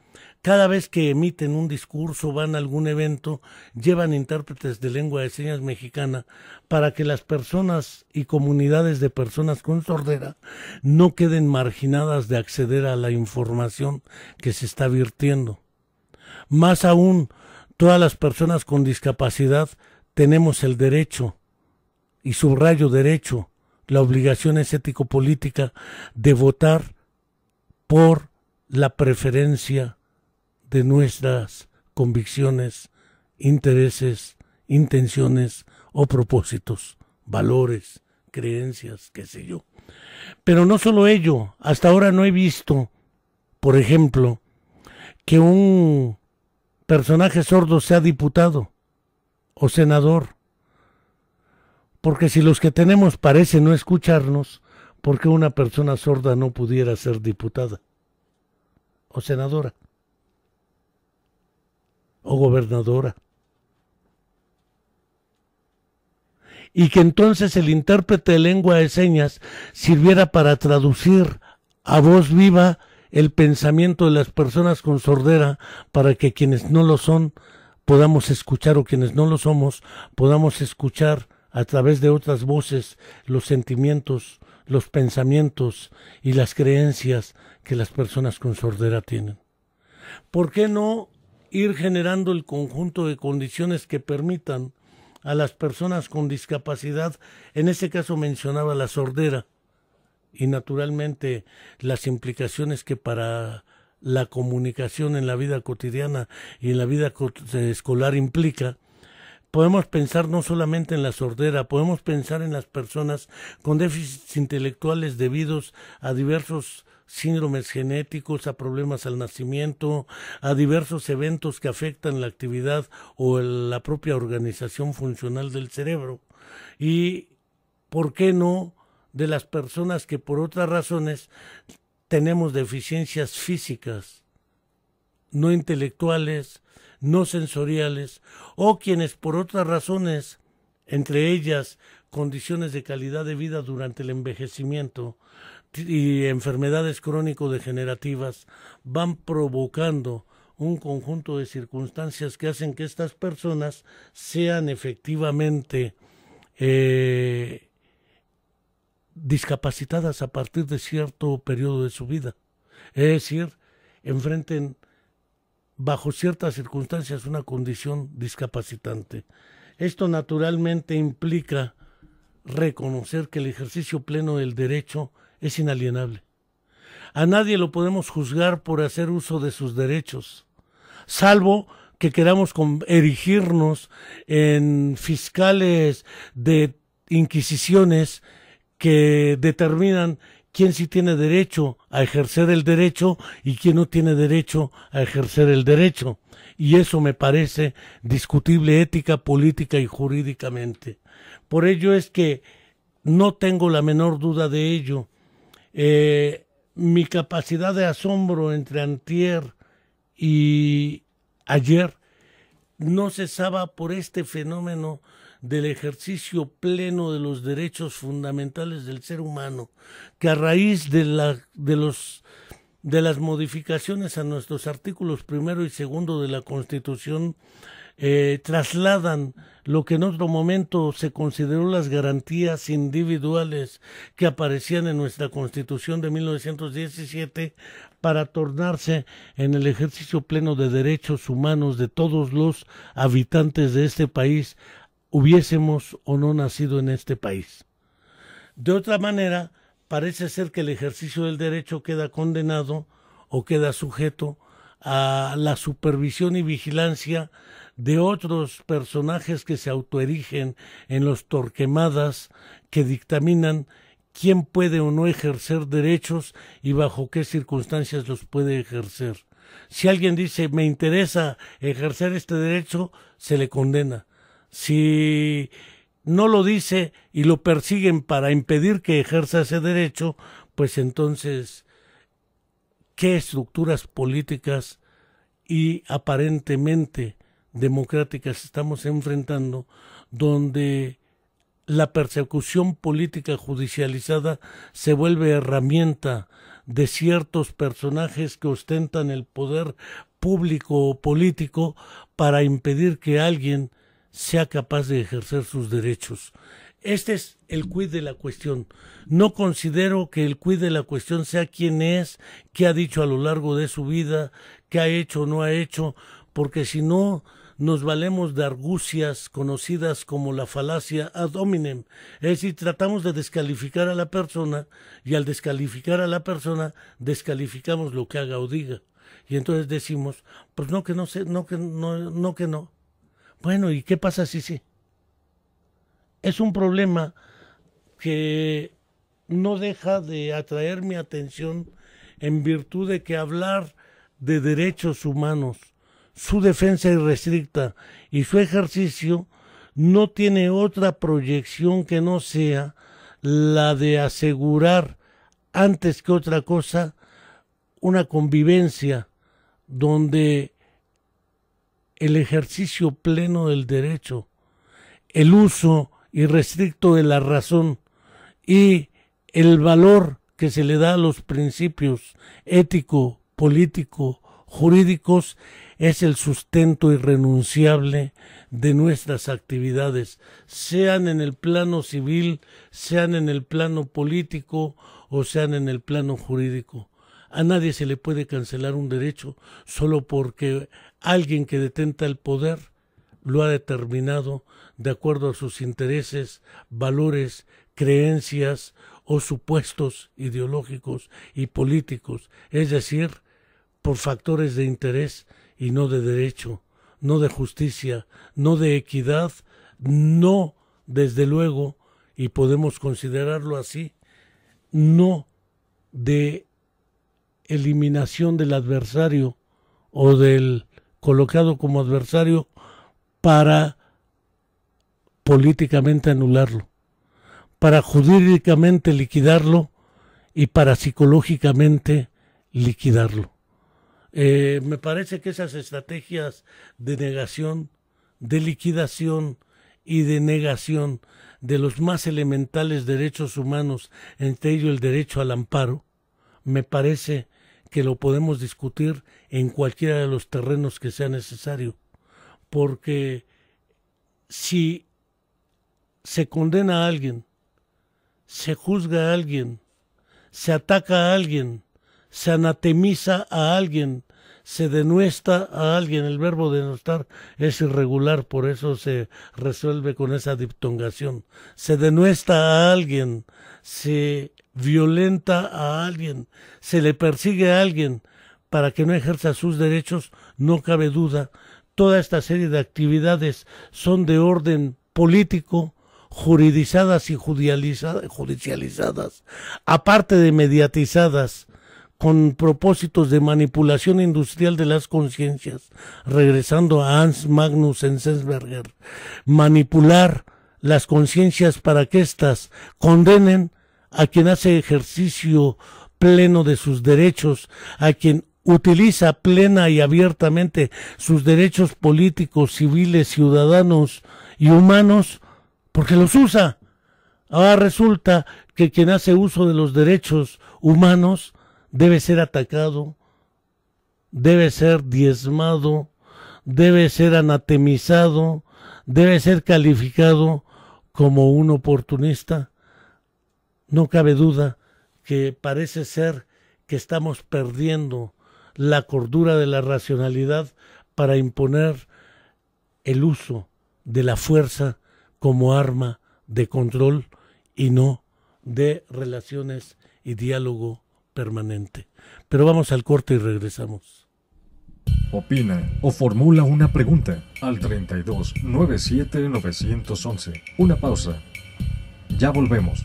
[SPEAKER 2] cada vez que emiten un discurso, van a algún evento, llevan intérpretes de lengua de señas mexicana para que las personas y comunidades de personas con sordera no queden marginadas de acceder a la información que se está virtiendo. Más aún, todas las personas con discapacidad tenemos el derecho, y subrayo derecho, la obligación es ético-política de votar por la preferencia de nuestras convicciones, intereses, intenciones o propósitos, valores, creencias, qué sé yo. Pero no solo ello, hasta ahora no he visto, por ejemplo, que un personaje sordo sea diputado o senador, porque si los que tenemos parecen no escucharnos, ¿por qué una persona sorda no pudiera ser diputada o senadora o gobernadora? Y que entonces el intérprete de lengua de señas sirviera para traducir a voz viva el pensamiento de las personas con sordera, para que quienes no lo son podamos escuchar, o quienes no lo somos podamos escuchar a través de otras voces los sentimientos, los pensamientos y las creencias que las personas con sordera tienen. ¿Por qué no ir generando el conjunto de condiciones que permitan a las personas con discapacidad, en ese caso mencionaba la sordera, y naturalmente las implicaciones que para la comunicación en la vida cotidiana y en la vida escolar implica? Podemos pensar no solamente en la sordera, podemos pensar en las personas con déficits intelectuales debidos a diversos síndromes genéticos, a problemas al nacimiento, a diversos eventos que afectan la actividad o la propia organización funcional del cerebro. Y, ¿por qué no?, de las personas que por otras razones tenemos deficiencias físicas, no intelectuales, no sensoriales, o quienes por otras razones, entre ellas condiciones de calidad de vida durante el envejecimiento y enfermedades crónico-degenerativas, van provocando un conjunto de circunstancias que hacen que estas personas sean efectivamente discapacitadas a partir de cierto periodo de su vida. Es decir, enfrenten bajo ciertas circunstancias una condición discapacitante. Esto naturalmente implica reconocer que el ejercicio pleno del derecho es inalienable. A nadie lo podemos juzgar por hacer uso de sus derechos, salvo que queramos erigirnos en fiscales de inquisiciones que determinan quién sí tiene derecho a ejercer el derecho y quién no tiene derecho a ejercer el derecho. Y eso me parece discutible ética, política y jurídicamente. Por ello es que no tengo la menor duda de ello. Mi capacidad de asombro entre antier y ayer no cesaba por este fenómeno del ejercicio pleno de los derechos fundamentales del ser humano, que a raíz de las modificaciones a nuestros artículos 1 y 2 de la Constitución trasladan lo que en otro momento se consideró las garantías individuales que aparecían en nuestra Constitución de 1917 para tornarse en el ejercicio pleno de derechos humanos de todos los habitantes de este país, hubiésemos o no nacido en este país. De otra manera, parece ser que el ejercicio del derecho queda condenado o queda sujeto a la supervisión y vigilancia de otros personajes que se autoerigen en los Torquemadas, que dictaminan quién puede o no ejercer derechos y bajo qué circunstancias los puede ejercer. Si alguien dice, me interesa ejercer este derecho, se le condena. Si no lo dice y lo persiguen para impedir que ejerza ese derecho, pues entonces, ¿qué estructuras políticas y aparentemente democráticas estamos enfrentando donde la persecución política judicializada se vuelve herramienta de ciertos personajes que ostentan el poder público o político para impedir que alguien sea capaz de ejercer sus derechos? Este es el quid de la cuestión. No considero que el quid de la cuestión sea quién es, qué ha dicho a lo largo de su vida, qué ha hecho o no ha hecho, porque si no nos valemos de argucias conocidas como la falacia ad hominem. Es decir, tratamos de descalificar a la persona y al descalificar a la persona descalificamos lo que haga o diga. Y entonces decimos, pues no que no sé, no que no. Bueno, ¿y qué pasa si sí? Es un problema que no deja de atraer mi atención en virtud de que hablar de derechos humanos, su defensa irrestricta y su ejercicio no tiene otra proyección que no sea la de asegurar antes que otra cosa una convivencia donde el ejercicio pleno del derecho, el uso irrestricto de la razón y el valor que se le da a los principios ético, político, jurídicos es el sustento irrenunciable de nuestras actividades, sean en el plano civil, sean en el plano político o sean en el plano jurídico. A nadie se le puede cancelar un derecho solo porque alguien que detenta el poder lo ha determinado de acuerdo a sus intereses, valores, creencias o supuestos ideológicos y políticos, es decir, por factores de interés y no de derecho, no de justicia, no de equidad, no, desde luego, y podemos considerarlo así, no de eliminación del adversario o del colocado como adversario para políticamente anularlo, para jurídicamente liquidarlo y para psicológicamente liquidarlo. Me parece que esas estrategias de negación, de liquidación y de negación de los más elementales derechos humanos, entre ellos el derecho al amparo, me parece que lo podemos discutir en cualquiera de los terrenos que sea necesario, porque si se condena a alguien, se juzga a alguien, se ataca a alguien, se anatemiza a alguien, se denuesta a alguien, el verbo denostar es irregular, por eso se resuelve con esa diptongación, se denuesta a alguien, se violenta a alguien, se le persigue a alguien para que no ejerza sus derechos, no cabe duda, toda esta serie de actividades son de orden político, juridizadas y judicializadas, aparte de mediatizadas, con propósitos de manipulación industrial de las conciencias, regresando a Hans Magnus Enzensberger, manipular las conciencias para que éstas condenen a quien hace ejercicio pleno de sus derechos, a quien utiliza plena y abiertamente sus derechos políticos, civiles, ciudadanos y humanos, porque los usa. Ahora resulta que quien hace uso de los derechos humanos debe ser atacado, debe ser diezmado, debe ser anatemizado, debe ser calificado como un oportunista. No cabe duda que parece ser que estamos perdiendo la cordura de la racionalidad para imponer el uso de la fuerza como arma de control y no de relaciones y diálogo permanente. Pero vamos al corte y regresamos.
[SPEAKER 1] Opina o formula una pregunta al 32 97 911. Una pausa. Ya volvemos.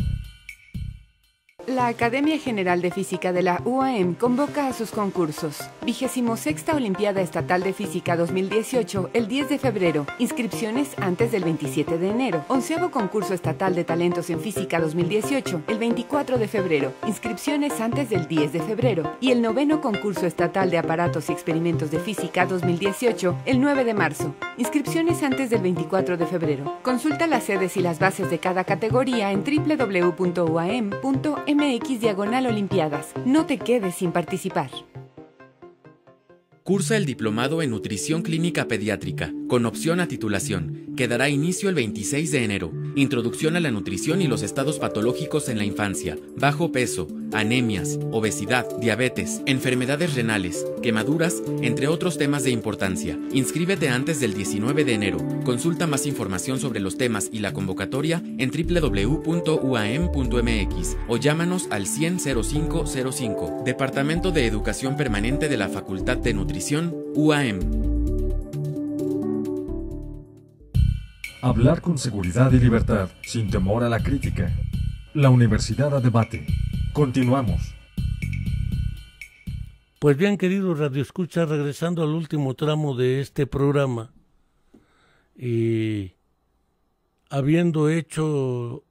[SPEAKER 3] La Academia General de Física de la UAM convoca a sus concursos. 26ª Olimpiada Estatal de Física 2018, el 10 de febrero. Inscripciones antes del 27 de enero. 11º Concurso Estatal de Talentos en Física 2018, el 24 de febrero. Inscripciones antes del 10 de febrero. Y el 9º Concurso Estatal de Aparatos y Experimentos de Física 2018, el 9 de marzo. Inscripciones antes del 24 de febrero. Consulta las sedes y las bases de cada categoría en www.uam.mx/olimpiadas. No te quedes sin participar.
[SPEAKER 4] Cursa el diplomado en Nutrición Clínica Pediátrica, con opción a titulación, que dará inicio el 26 de enero. Introducción a la nutrición y los estados patológicos en la infancia, bajo peso, anemias, obesidad, diabetes, enfermedades renales, quemaduras, entre otros temas de importancia. Inscríbete antes del 19 de enero. Consulta más información sobre los temas y la convocatoria en www.uam.mx o llámanos al 100-0505. Departamento de Educación Permanente de la Facultad de Nutrición, UAM.
[SPEAKER 1] Hablar con seguridad y libertad, sin temor a la crítica. La Universidad a Debate. Continuamos.
[SPEAKER 2] Pues bien, queridos radioescuchas, regresando al último tramo de este programa y habiendo hecho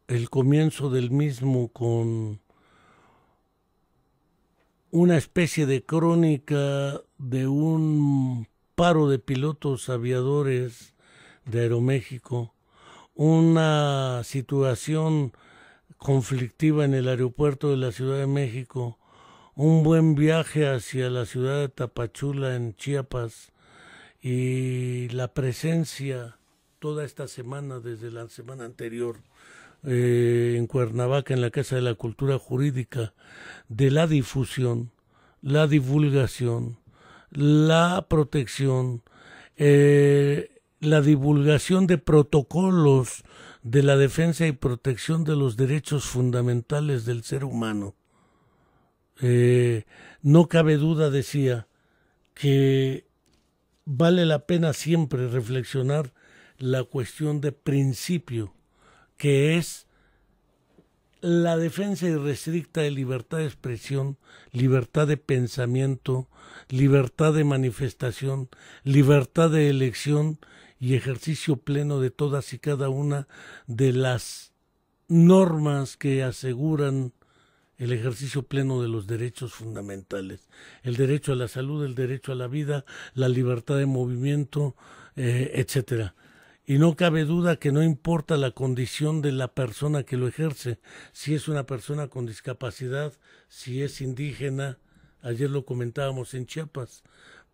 [SPEAKER 2] el comienzo del mismo con una especie de crónica de un paro de pilotos aviadores de Aeroméxico, una situación conflictiva en el aeropuerto de la Ciudad de México, un buen viaje hacia la ciudad de Tapachula en Chiapas y la presencia toda esta semana, desde la semana anterior, en Cuernavaca, en la Casa de la Cultura Jurídica, de la difusión, la divulgación, la protección, la divulgación de protocolos de la defensa y protección de los derechos fundamentales del ser humano. No cabe duda, decía, que vale la pena siempre reflexionar la cuestión de principio, que es la defensa irrestricta de libertad de expresión, libertad de pensamiento, libertad de manifestación, libertad de elección y ejercicio pleno de todas y cada una de las normas que aseguran el ejercicio pleno de los derechos fundamentales. El derecho a la salud, el derecho a la vida, la libertad de movimiento, etcétera. Y no cabe duda que no importa la condición de la persona que lo ejerce, si es una persona con discapacidad, si es indígena, ayer lo comentábamos en Chiapas,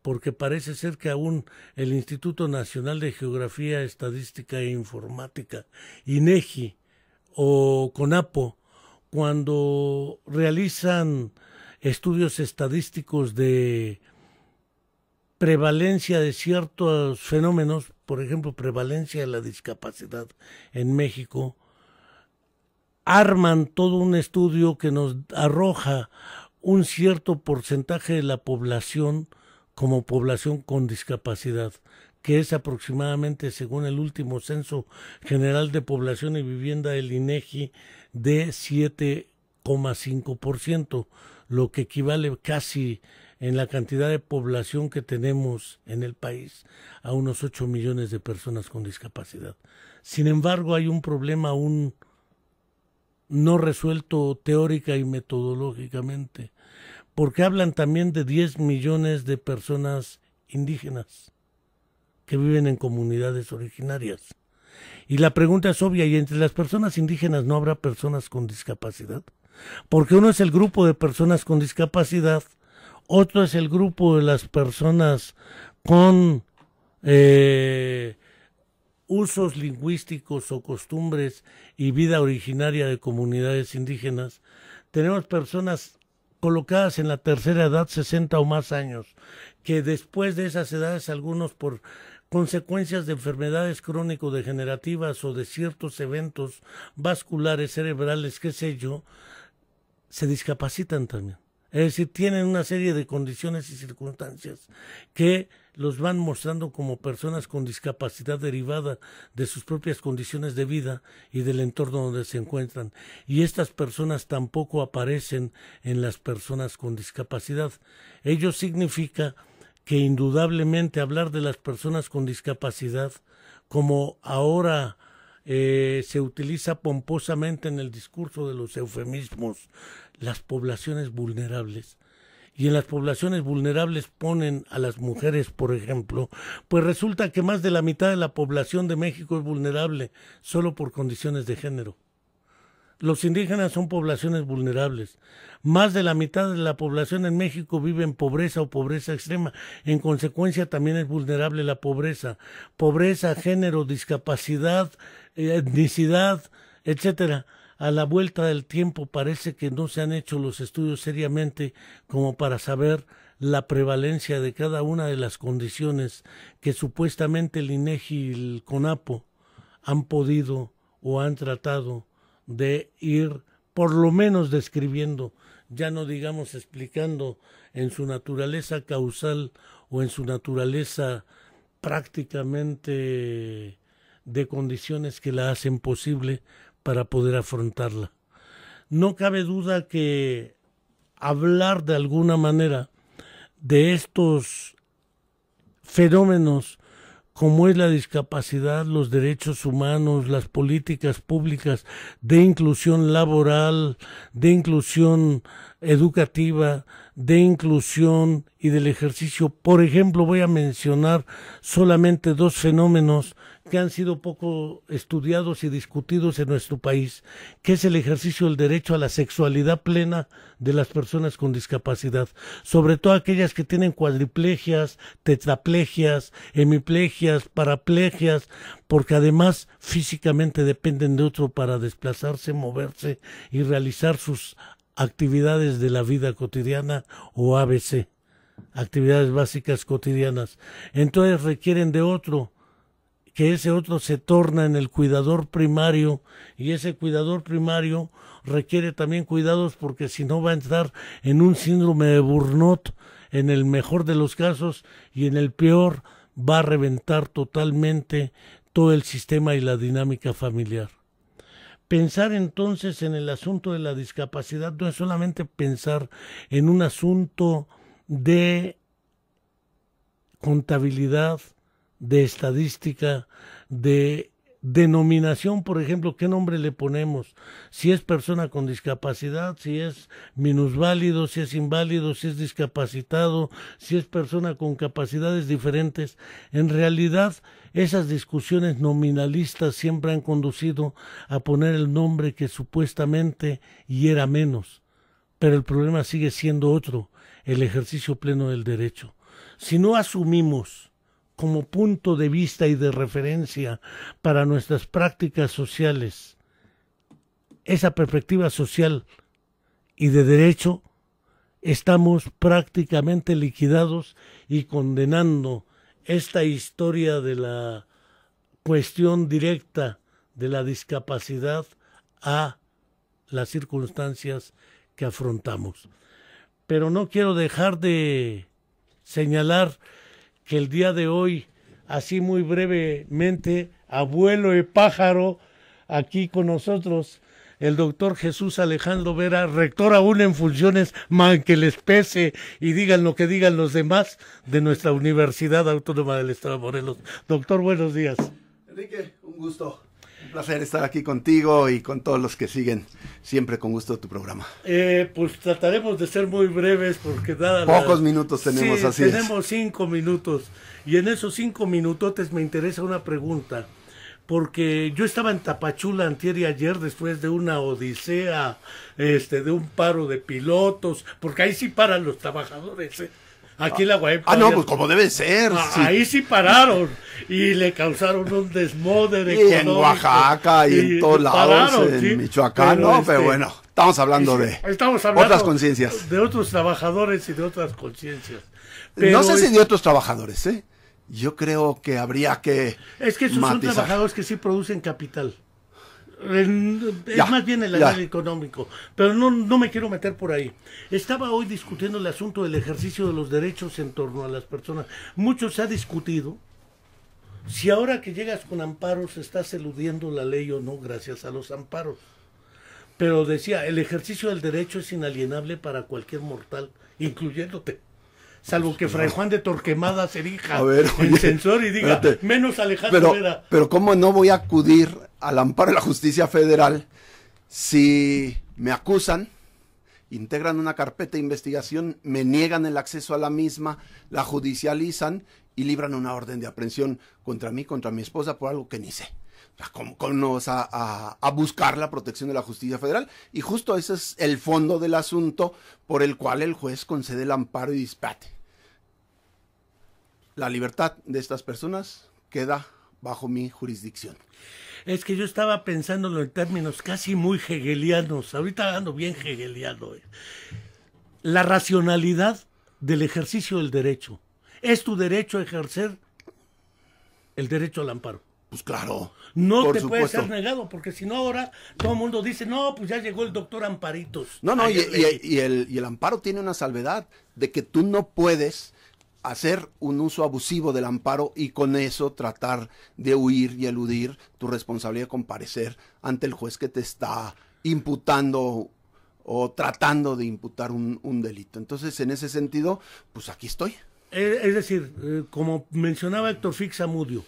[SPEAKER 2] porque parece ser que aún el Instituto Nacional de Geografía, Estadística e Informática, INEGI o CONAPO, cuando realizan estudios estadísticos de prevalencia de ciertos fenómenos, por ejemplo, prevalencia de la discapacidad en México, arman todo un estudio que nos arroja un cierto porcentaje de la población como población con discapacidad, que es aproximadamente, según el último Censo General de Población y Vivienda del INEGI, de 7,5%, lo que equivale casi en la cantidad de población que tenemos en el país a unos 8 millones de personas con discapacidad. Sin embargo, hay un problema aún no resuelto teórica y metodológicamente, porque hablan también de 10 millones de personas indígenas que viven en comunidades originarias. Y la pregunta es obvia, ¿y entre las personas indígenas no habrá personas con discapacidad? Porque uno es el grupo de personas con discapacidad, otro es el grupo de las personas con usos lingüísticos o costumbres y vida originaria de comunidades indígenas. Tenemos personas colocadas en la tercera edad, 60 o más años, que después de esas edades, algunos por consecuencias de enfermedades crónico-degenerativas o de ciertos eventos vasculares, cerebrales, qué sé yo, se discapacitan también. Es decir, tienen una serie de condiciones y circunstancias que los van mostrando como personas con discapacidad derivada de sus propias condiciones de vida y del entorno donde se encuentran. Y estas personas tampoco aparecen en las personas con discapacidad. Ello significa que indudablemente hablar de las personas con discapacidad, como ahora se utiliza pomposamente en el discurso de los eufemismos, las poblaciones vulnerables. Y en las poblaciones vulnerables ponen a las mujeres, por ejemplo, pues resulta que más de la mitad de la población de México es vulnerable solo por condiciones de género. Los indígenas son poblaciones vulnerables. Más de la mitad de la población en México vive en pobreza o pobreza extrema. En consecuencia, también es vulnerable la pobreza. Pobreza, género, discapacidad, etnicidad, etcétera. A la vuelta del tiempo parece que no se han hecho los estudios seriamente como para saber la prevalencia de cada una de las condiciones que supuestamente el INEGI y el CONAPO han podido o han tratado de ir por lo menos describiendo, ya no digamos explicando en su naturaleza causal o en su naturaleza prácticamente de condiciones que la hacen posible para poder afrontarla. No cabe duda que hablar de alguna manera de estos fenómenos como es la discapacidad, los derechos humanos, las políticas públicas de inclusión laboral, de inclusión educativa, de inclusión y del ejercicio. Por ejemplo, voy a mencionar solamente dos fenómenos que han sido poco estudiados y discutidos en nuestro país, que es el ejercicio del derecho a la sexualidad plena de las personas con discapacidad, sobre todo aquellas que tienen cuadriplegias, tetraplegias, hemiplegias, paraplegias, porque además físicamente dependen de otro para desplazarse, moverse y realizar sus actividades de la vida cotidiana o ABC, actividades básicas cotidianas. Entonces requieren de otro, que ese otro se torna en el cuidador primario, y ese cuidador primario requiere también cuidados porque si no va a entrar en un síndrome de burnout en el mejor de los casos, y en el peor va a reventar totalmente todo el sistema y la dinámica familiar. Pensar entonces en el asunto de la discapacidad no es solamente pensar en un asunto de contabilidad, de estadística, de denominación, por ejemplo, qué nombre le ponemos, si es persona con discapacidad, si es minusválido, si es inválido, si es discapacitado, si es persona con capacidades diferentes. En realidad, esas discusiones nominalistas siempre han conducido a poner el nombre que supuestamente hiera menos, pero el problema sigue siendo otro, el ejercicio pleno del derecho. Si no asumimos como punto de vista y de referencia para nuestras prácticas sociales esa perspectiva social y de derecho, estamos prácticamente liquidados y condenando esta historia de la cuestión directa de la discapacidad a las circunstancias que afrontamos. Pero no quiero dejar de señalar que el día de hoy, así muy brevemente, abuelo de pájaro, aquí con nosotros, el doctor Jesús Alejandro Vera, rector aún en funciones, man que les pese y digan lo que digan los demás, de nuestra Universidad Autónoma del Estado de Morelos. Doctor, buenos días.
[SPEAKER 11] Enrique, un gusto. Un placer estar aquí contigo y con todos los que siguen siempre con gusto tu programa.
[SPEAKER 2] Pues trataremos de ser muy breves porque nada.
[SPEAKER 11] Pocos minutos tenemos,
[SPEAKER 2] sí,
[SPEAKER 11] así
[SPEAKER 2] tenemos 5 minutos y en esos 5 minutotes me interesa una pregunta, porque yo estaba en Tapachula antier y ayer después de una odisea, de un paro de pilotos, porque ahí sí paran los trabajadores, Aquí en la UAM.
[SPEAKER 11] No, pues como debe ser.
[SPEAKER 2] Sí. Ahí sí pararon y le causaron un desmoder
[SPEAKER 11] y económico. En Oaxaca y en todos lados, en Michoacán, pero bueno, estamos hablando de otras conciencias.
[SPEAKER 2] De otros trabajadores y de otras conciencias.
[SPEAKER 11] No sé si de otros trabajadores, Yo creo que habría que
[SPEAKER 2] Es que esos son trabajadores que sí producen capital. Es más bien el análisis económico, pero no me quiero meter por ahí. Estaba hoy discutiendo el asunto del ejercicio de los derechos en torno a las personas. Mucho se ha discutido si ahora que llegas con amparos estás eludiendo la ley o no gracias a los amparos. Pero decía, el ejercicio del derecho es inalienable para cualquier mortal, incluyéndote. Salvo que Fray Juan de Torquemada se erija en censor y diga, menos Alejandro Vera.
[SPEAKER 11] Pero ¿cómo no voy a acudir al amparo de la justicia federal si me acusan, integran una carpeta de investigación, me niegan el acceso a la misma, la judicializan y libran una orden de aprehensión contra mí, contra mi esposa, por algo que ni sé? ¿Cómo no vas a buscar la protección de la justicia federal? Y justo ese es el fondo del asunto por el cual el juez concede el amparo y dispate. La libertad de estas personas queda bajo mi jurisdicción.
[SPEAKER 2] Es que yo estaba pensándolo en términos casi muy hegelianos, ahorita ando bien hegeliano. La racionalidad del ejercicio del derecho. ¿Es tu derecho a ejercer el derecho al amparo?
[SPEAKER 11] Pues claro.
[SPEAKER 2] No te puede ser negado, porque si no ahora todo el mundo dice, no, pues ya llegó el doctor Amparitos.
[SPEAKER 11] No, y el amparo tiene una salvedad de que tú no puedes hacer un uso abusivo del amparo y con eso tratar de huir y eludir tu responsabilidad de comparecer ante el juez que te está imputando o tratando de imputar un delito. Entonces, en ese sentido, pues aquí estoy.
[SPEAKER 2] Es decir, como mencionaba Héctor Fix-Amudio,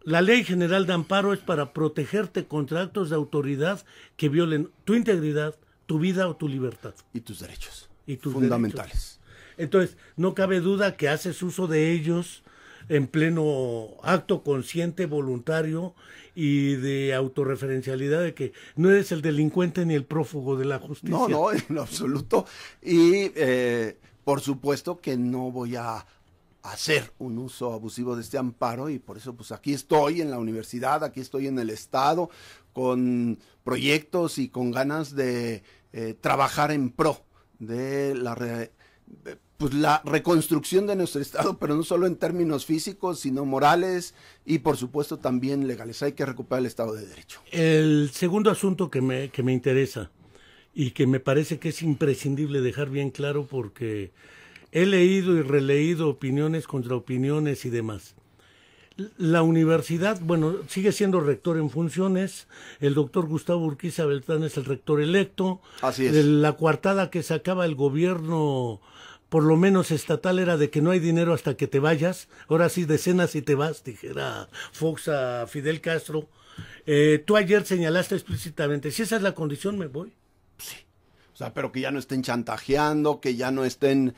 [SPEAKER 2] la Ley General de Amparo es para protegerte contra actos de autoridad que violen tu integridad, tu vida o tu libertad.
[SPEAKER 11] Y tus derechos.
[SPEAKER 2] Y tus
[SPEAKER 11] fundamentales.
[SPEAKER 2] Derechos. Entonces, no cabe duda que haces uso de ellos en pleno acto consciente, voluntario y de autorreferencialidad de que no eres el delincuente ni el prófugo de la justicia.
[SPEAKER 11] No, en absoluto. Y por supuesto que no voy a hacer un uso abusivo de este amparo y por eso pues aquí estoy en la universidad, aquí estoy en el estado con proyectos y con ganas de trabajar en pro de la reconstrucción de nuestro estado, pero no solo en términos físicos, sino morales y por supuesto también legales. Hay que recuperar el Estado de Derecho.
[SPEAKER 2] El segundo asunto que me interesa y que me parece que es imprescindible dejar bien claro porque he leído y releído opiniones contra opiniones y demás. La universidad, bueno, sigue siendo rector en funciones, el doctor Gustavo Urquiza Beltrán es el rector electo.
[SPEAKER 11] Así es.
[SPEAKER 2] La coartada que sacaba el gobierno, por lo menos estatal, era de que no hay dinero hasta que te vayas. Ahora sí, de cenas y te vas, dijera Fox a Fidel Castro. Tú ayer señalaste explícitamente, si esa es la condición, me voy.
[SPEAKER 11] Sí. O sea, pero que ya no estén chantajeando, que ya no estén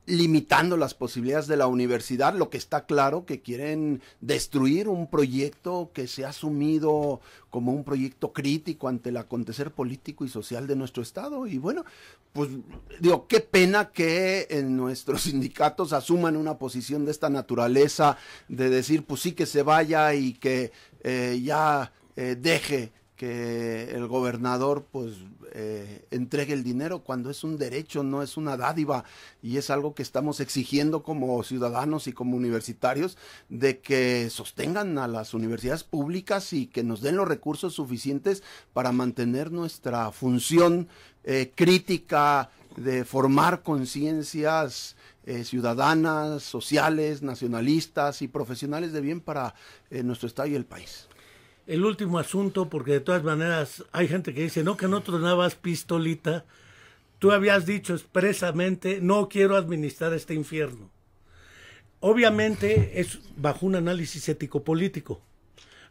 [SPEAKER 11] limitando las posibilidades de la universidad. Lo que está claro que quieren destruir un proyecto que se ha asumido como un proyecto crítico ante el acontecer político y social de nuestro estado. Y bueno, pues digo, qué pena que en nuestros sindicatos asuman una posición de esta naturaleza, de decir, pues sí que se vaya y que ya deje que el gobernador pues entregue el dinero cuando es un derecho, no es una dádiva, y es algo que estamos exigiendo como ciudadanos y como universitarios, de que sostengan a las universidades públicas y que nos den los recursos suficientes para mantener nuestra función crítica de formar conciencias ciudadanas, sociales, nacionalistas y profesionales de bien para nuestro estado y el país.
[SPEAKER 2] El último asunto, porque de todas maneras hay gente que dice, no, que no tronabas pistolita. Tú habías dicho expresamente, no quiero administrar este infierno. Obviamente es bajo un análisis ético-político.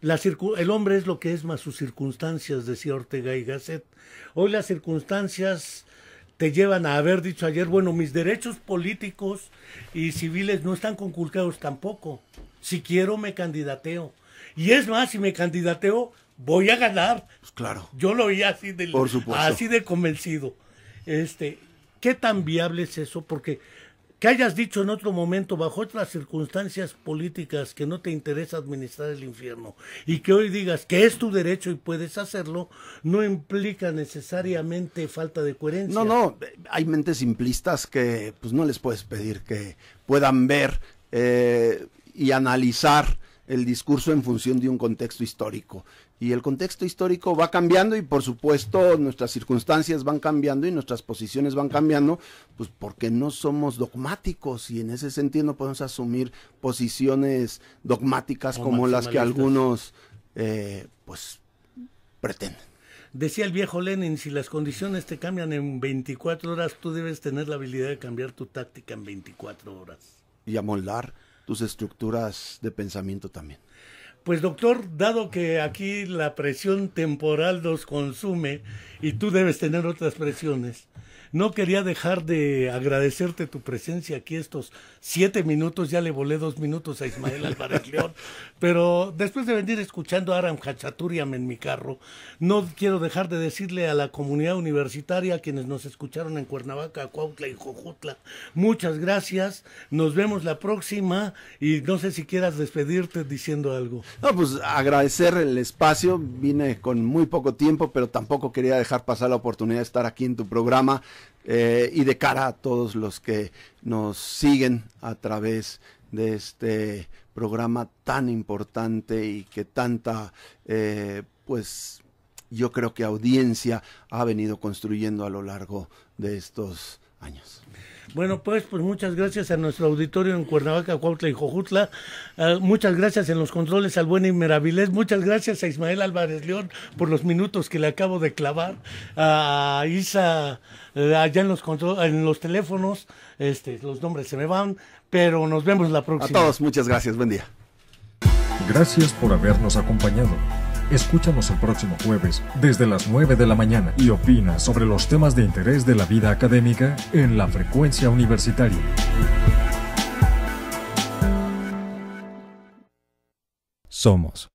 [SPEAKER 2] El hombre es lo que es más sus circunstancias, decía Ortega y Gasset. Hoy las circunstancias te llevan a haber dicho ayer, bueno, mis derechos políticos y civiles no están conculcados tampoco. Si quiero me candidateo. Y es más, si me candidateo, voy a ganar.
[SPEAKER 11] Pues claro.
[SPEAKER 2] Yo lo oí así
[SPEAKER 11] así
[SPEAKER 2] de convencido. ¿Qué tan viable es eso? Porque que hayas dicho en otro momento, bajo otras circunstancias políticas, que no te interesa administrar el infierno, y que hoy digas que es tu derecho y puedes hacerlo, no implica necesariamente falta de coherencia.
[SPEAKER 11] No, hay mentes simplistas que pues no les puedes pedir que puedan ver y analizar el discurso en función de un contexto histórico. Y el contexto histórico va cambiando y por supuesto nuestras circunstancias van cambiando y nuestras posiciones van cambiando, pues porque no somos dogmáticos y en ese sentido no podemos asumir posiciones dogmáticas como las que algunos pues pretenden.
[SPEAKER 2] Decía el viejo Lenin, si las condiciones te cambian en 24 horas, tú debes tener la habilidad de cambiar tu táctica en 24 horas.
[SPEAKER 11] Y amoldar tus estructuras de pensamiento también.
[SPEAKER 2] Pues doctor, dado que aquí la presión temporal nos consume y tú debes tener otras presiones, no quería dejar de agradecerte tu presencia aquí estos 7 minutos, ya le volé 2 minutos a Ismael Álvarez León, pero después de venir escuchando a Aram Khachaturian en mi carro, no quiero dejar de decirle a la comunidad universitaria, quienes nos escucharon en Cuernavaca, Cuautla y Jojutla, muchas gracias, nos vemos la próxima y no sé si quieras despedirte diciendo algo.
[SPEAKER 11] No, pues agradecer el espacio, vine con muy poco tiempo, pero tampoco quería dejar pasar la oportunidad de estar aquí en tu programa. Y de cara a todos los que nos siguen a través de este programa tan importante y que tanta, pues yo creo que audiencia ha venido construyendo a lo largo de estos años.
[SPEAKER 2] Bueno, pues muchas gracias a nuestro auditorio en Cuernavaca, Cuautla y Jojutla. Muchas gracias en los controles al buen Inmeravilés. Muchas gracias a Ismael Álvarez León por los minutos que le acabo de clavar. A Isa, allá en los teléfonos, los nombres se me van, pero nos vemos la próxima.
[SPEAKER 11] A todos, muchas gracias. Buen día.
[SPEAKER 1] Gracias por habernos acompañado. Escúchanos el próximo jueves desde las 9 de la mañana y opina sobre los temas de interés de la vida académica en la Frecuencia Universitaria. Somos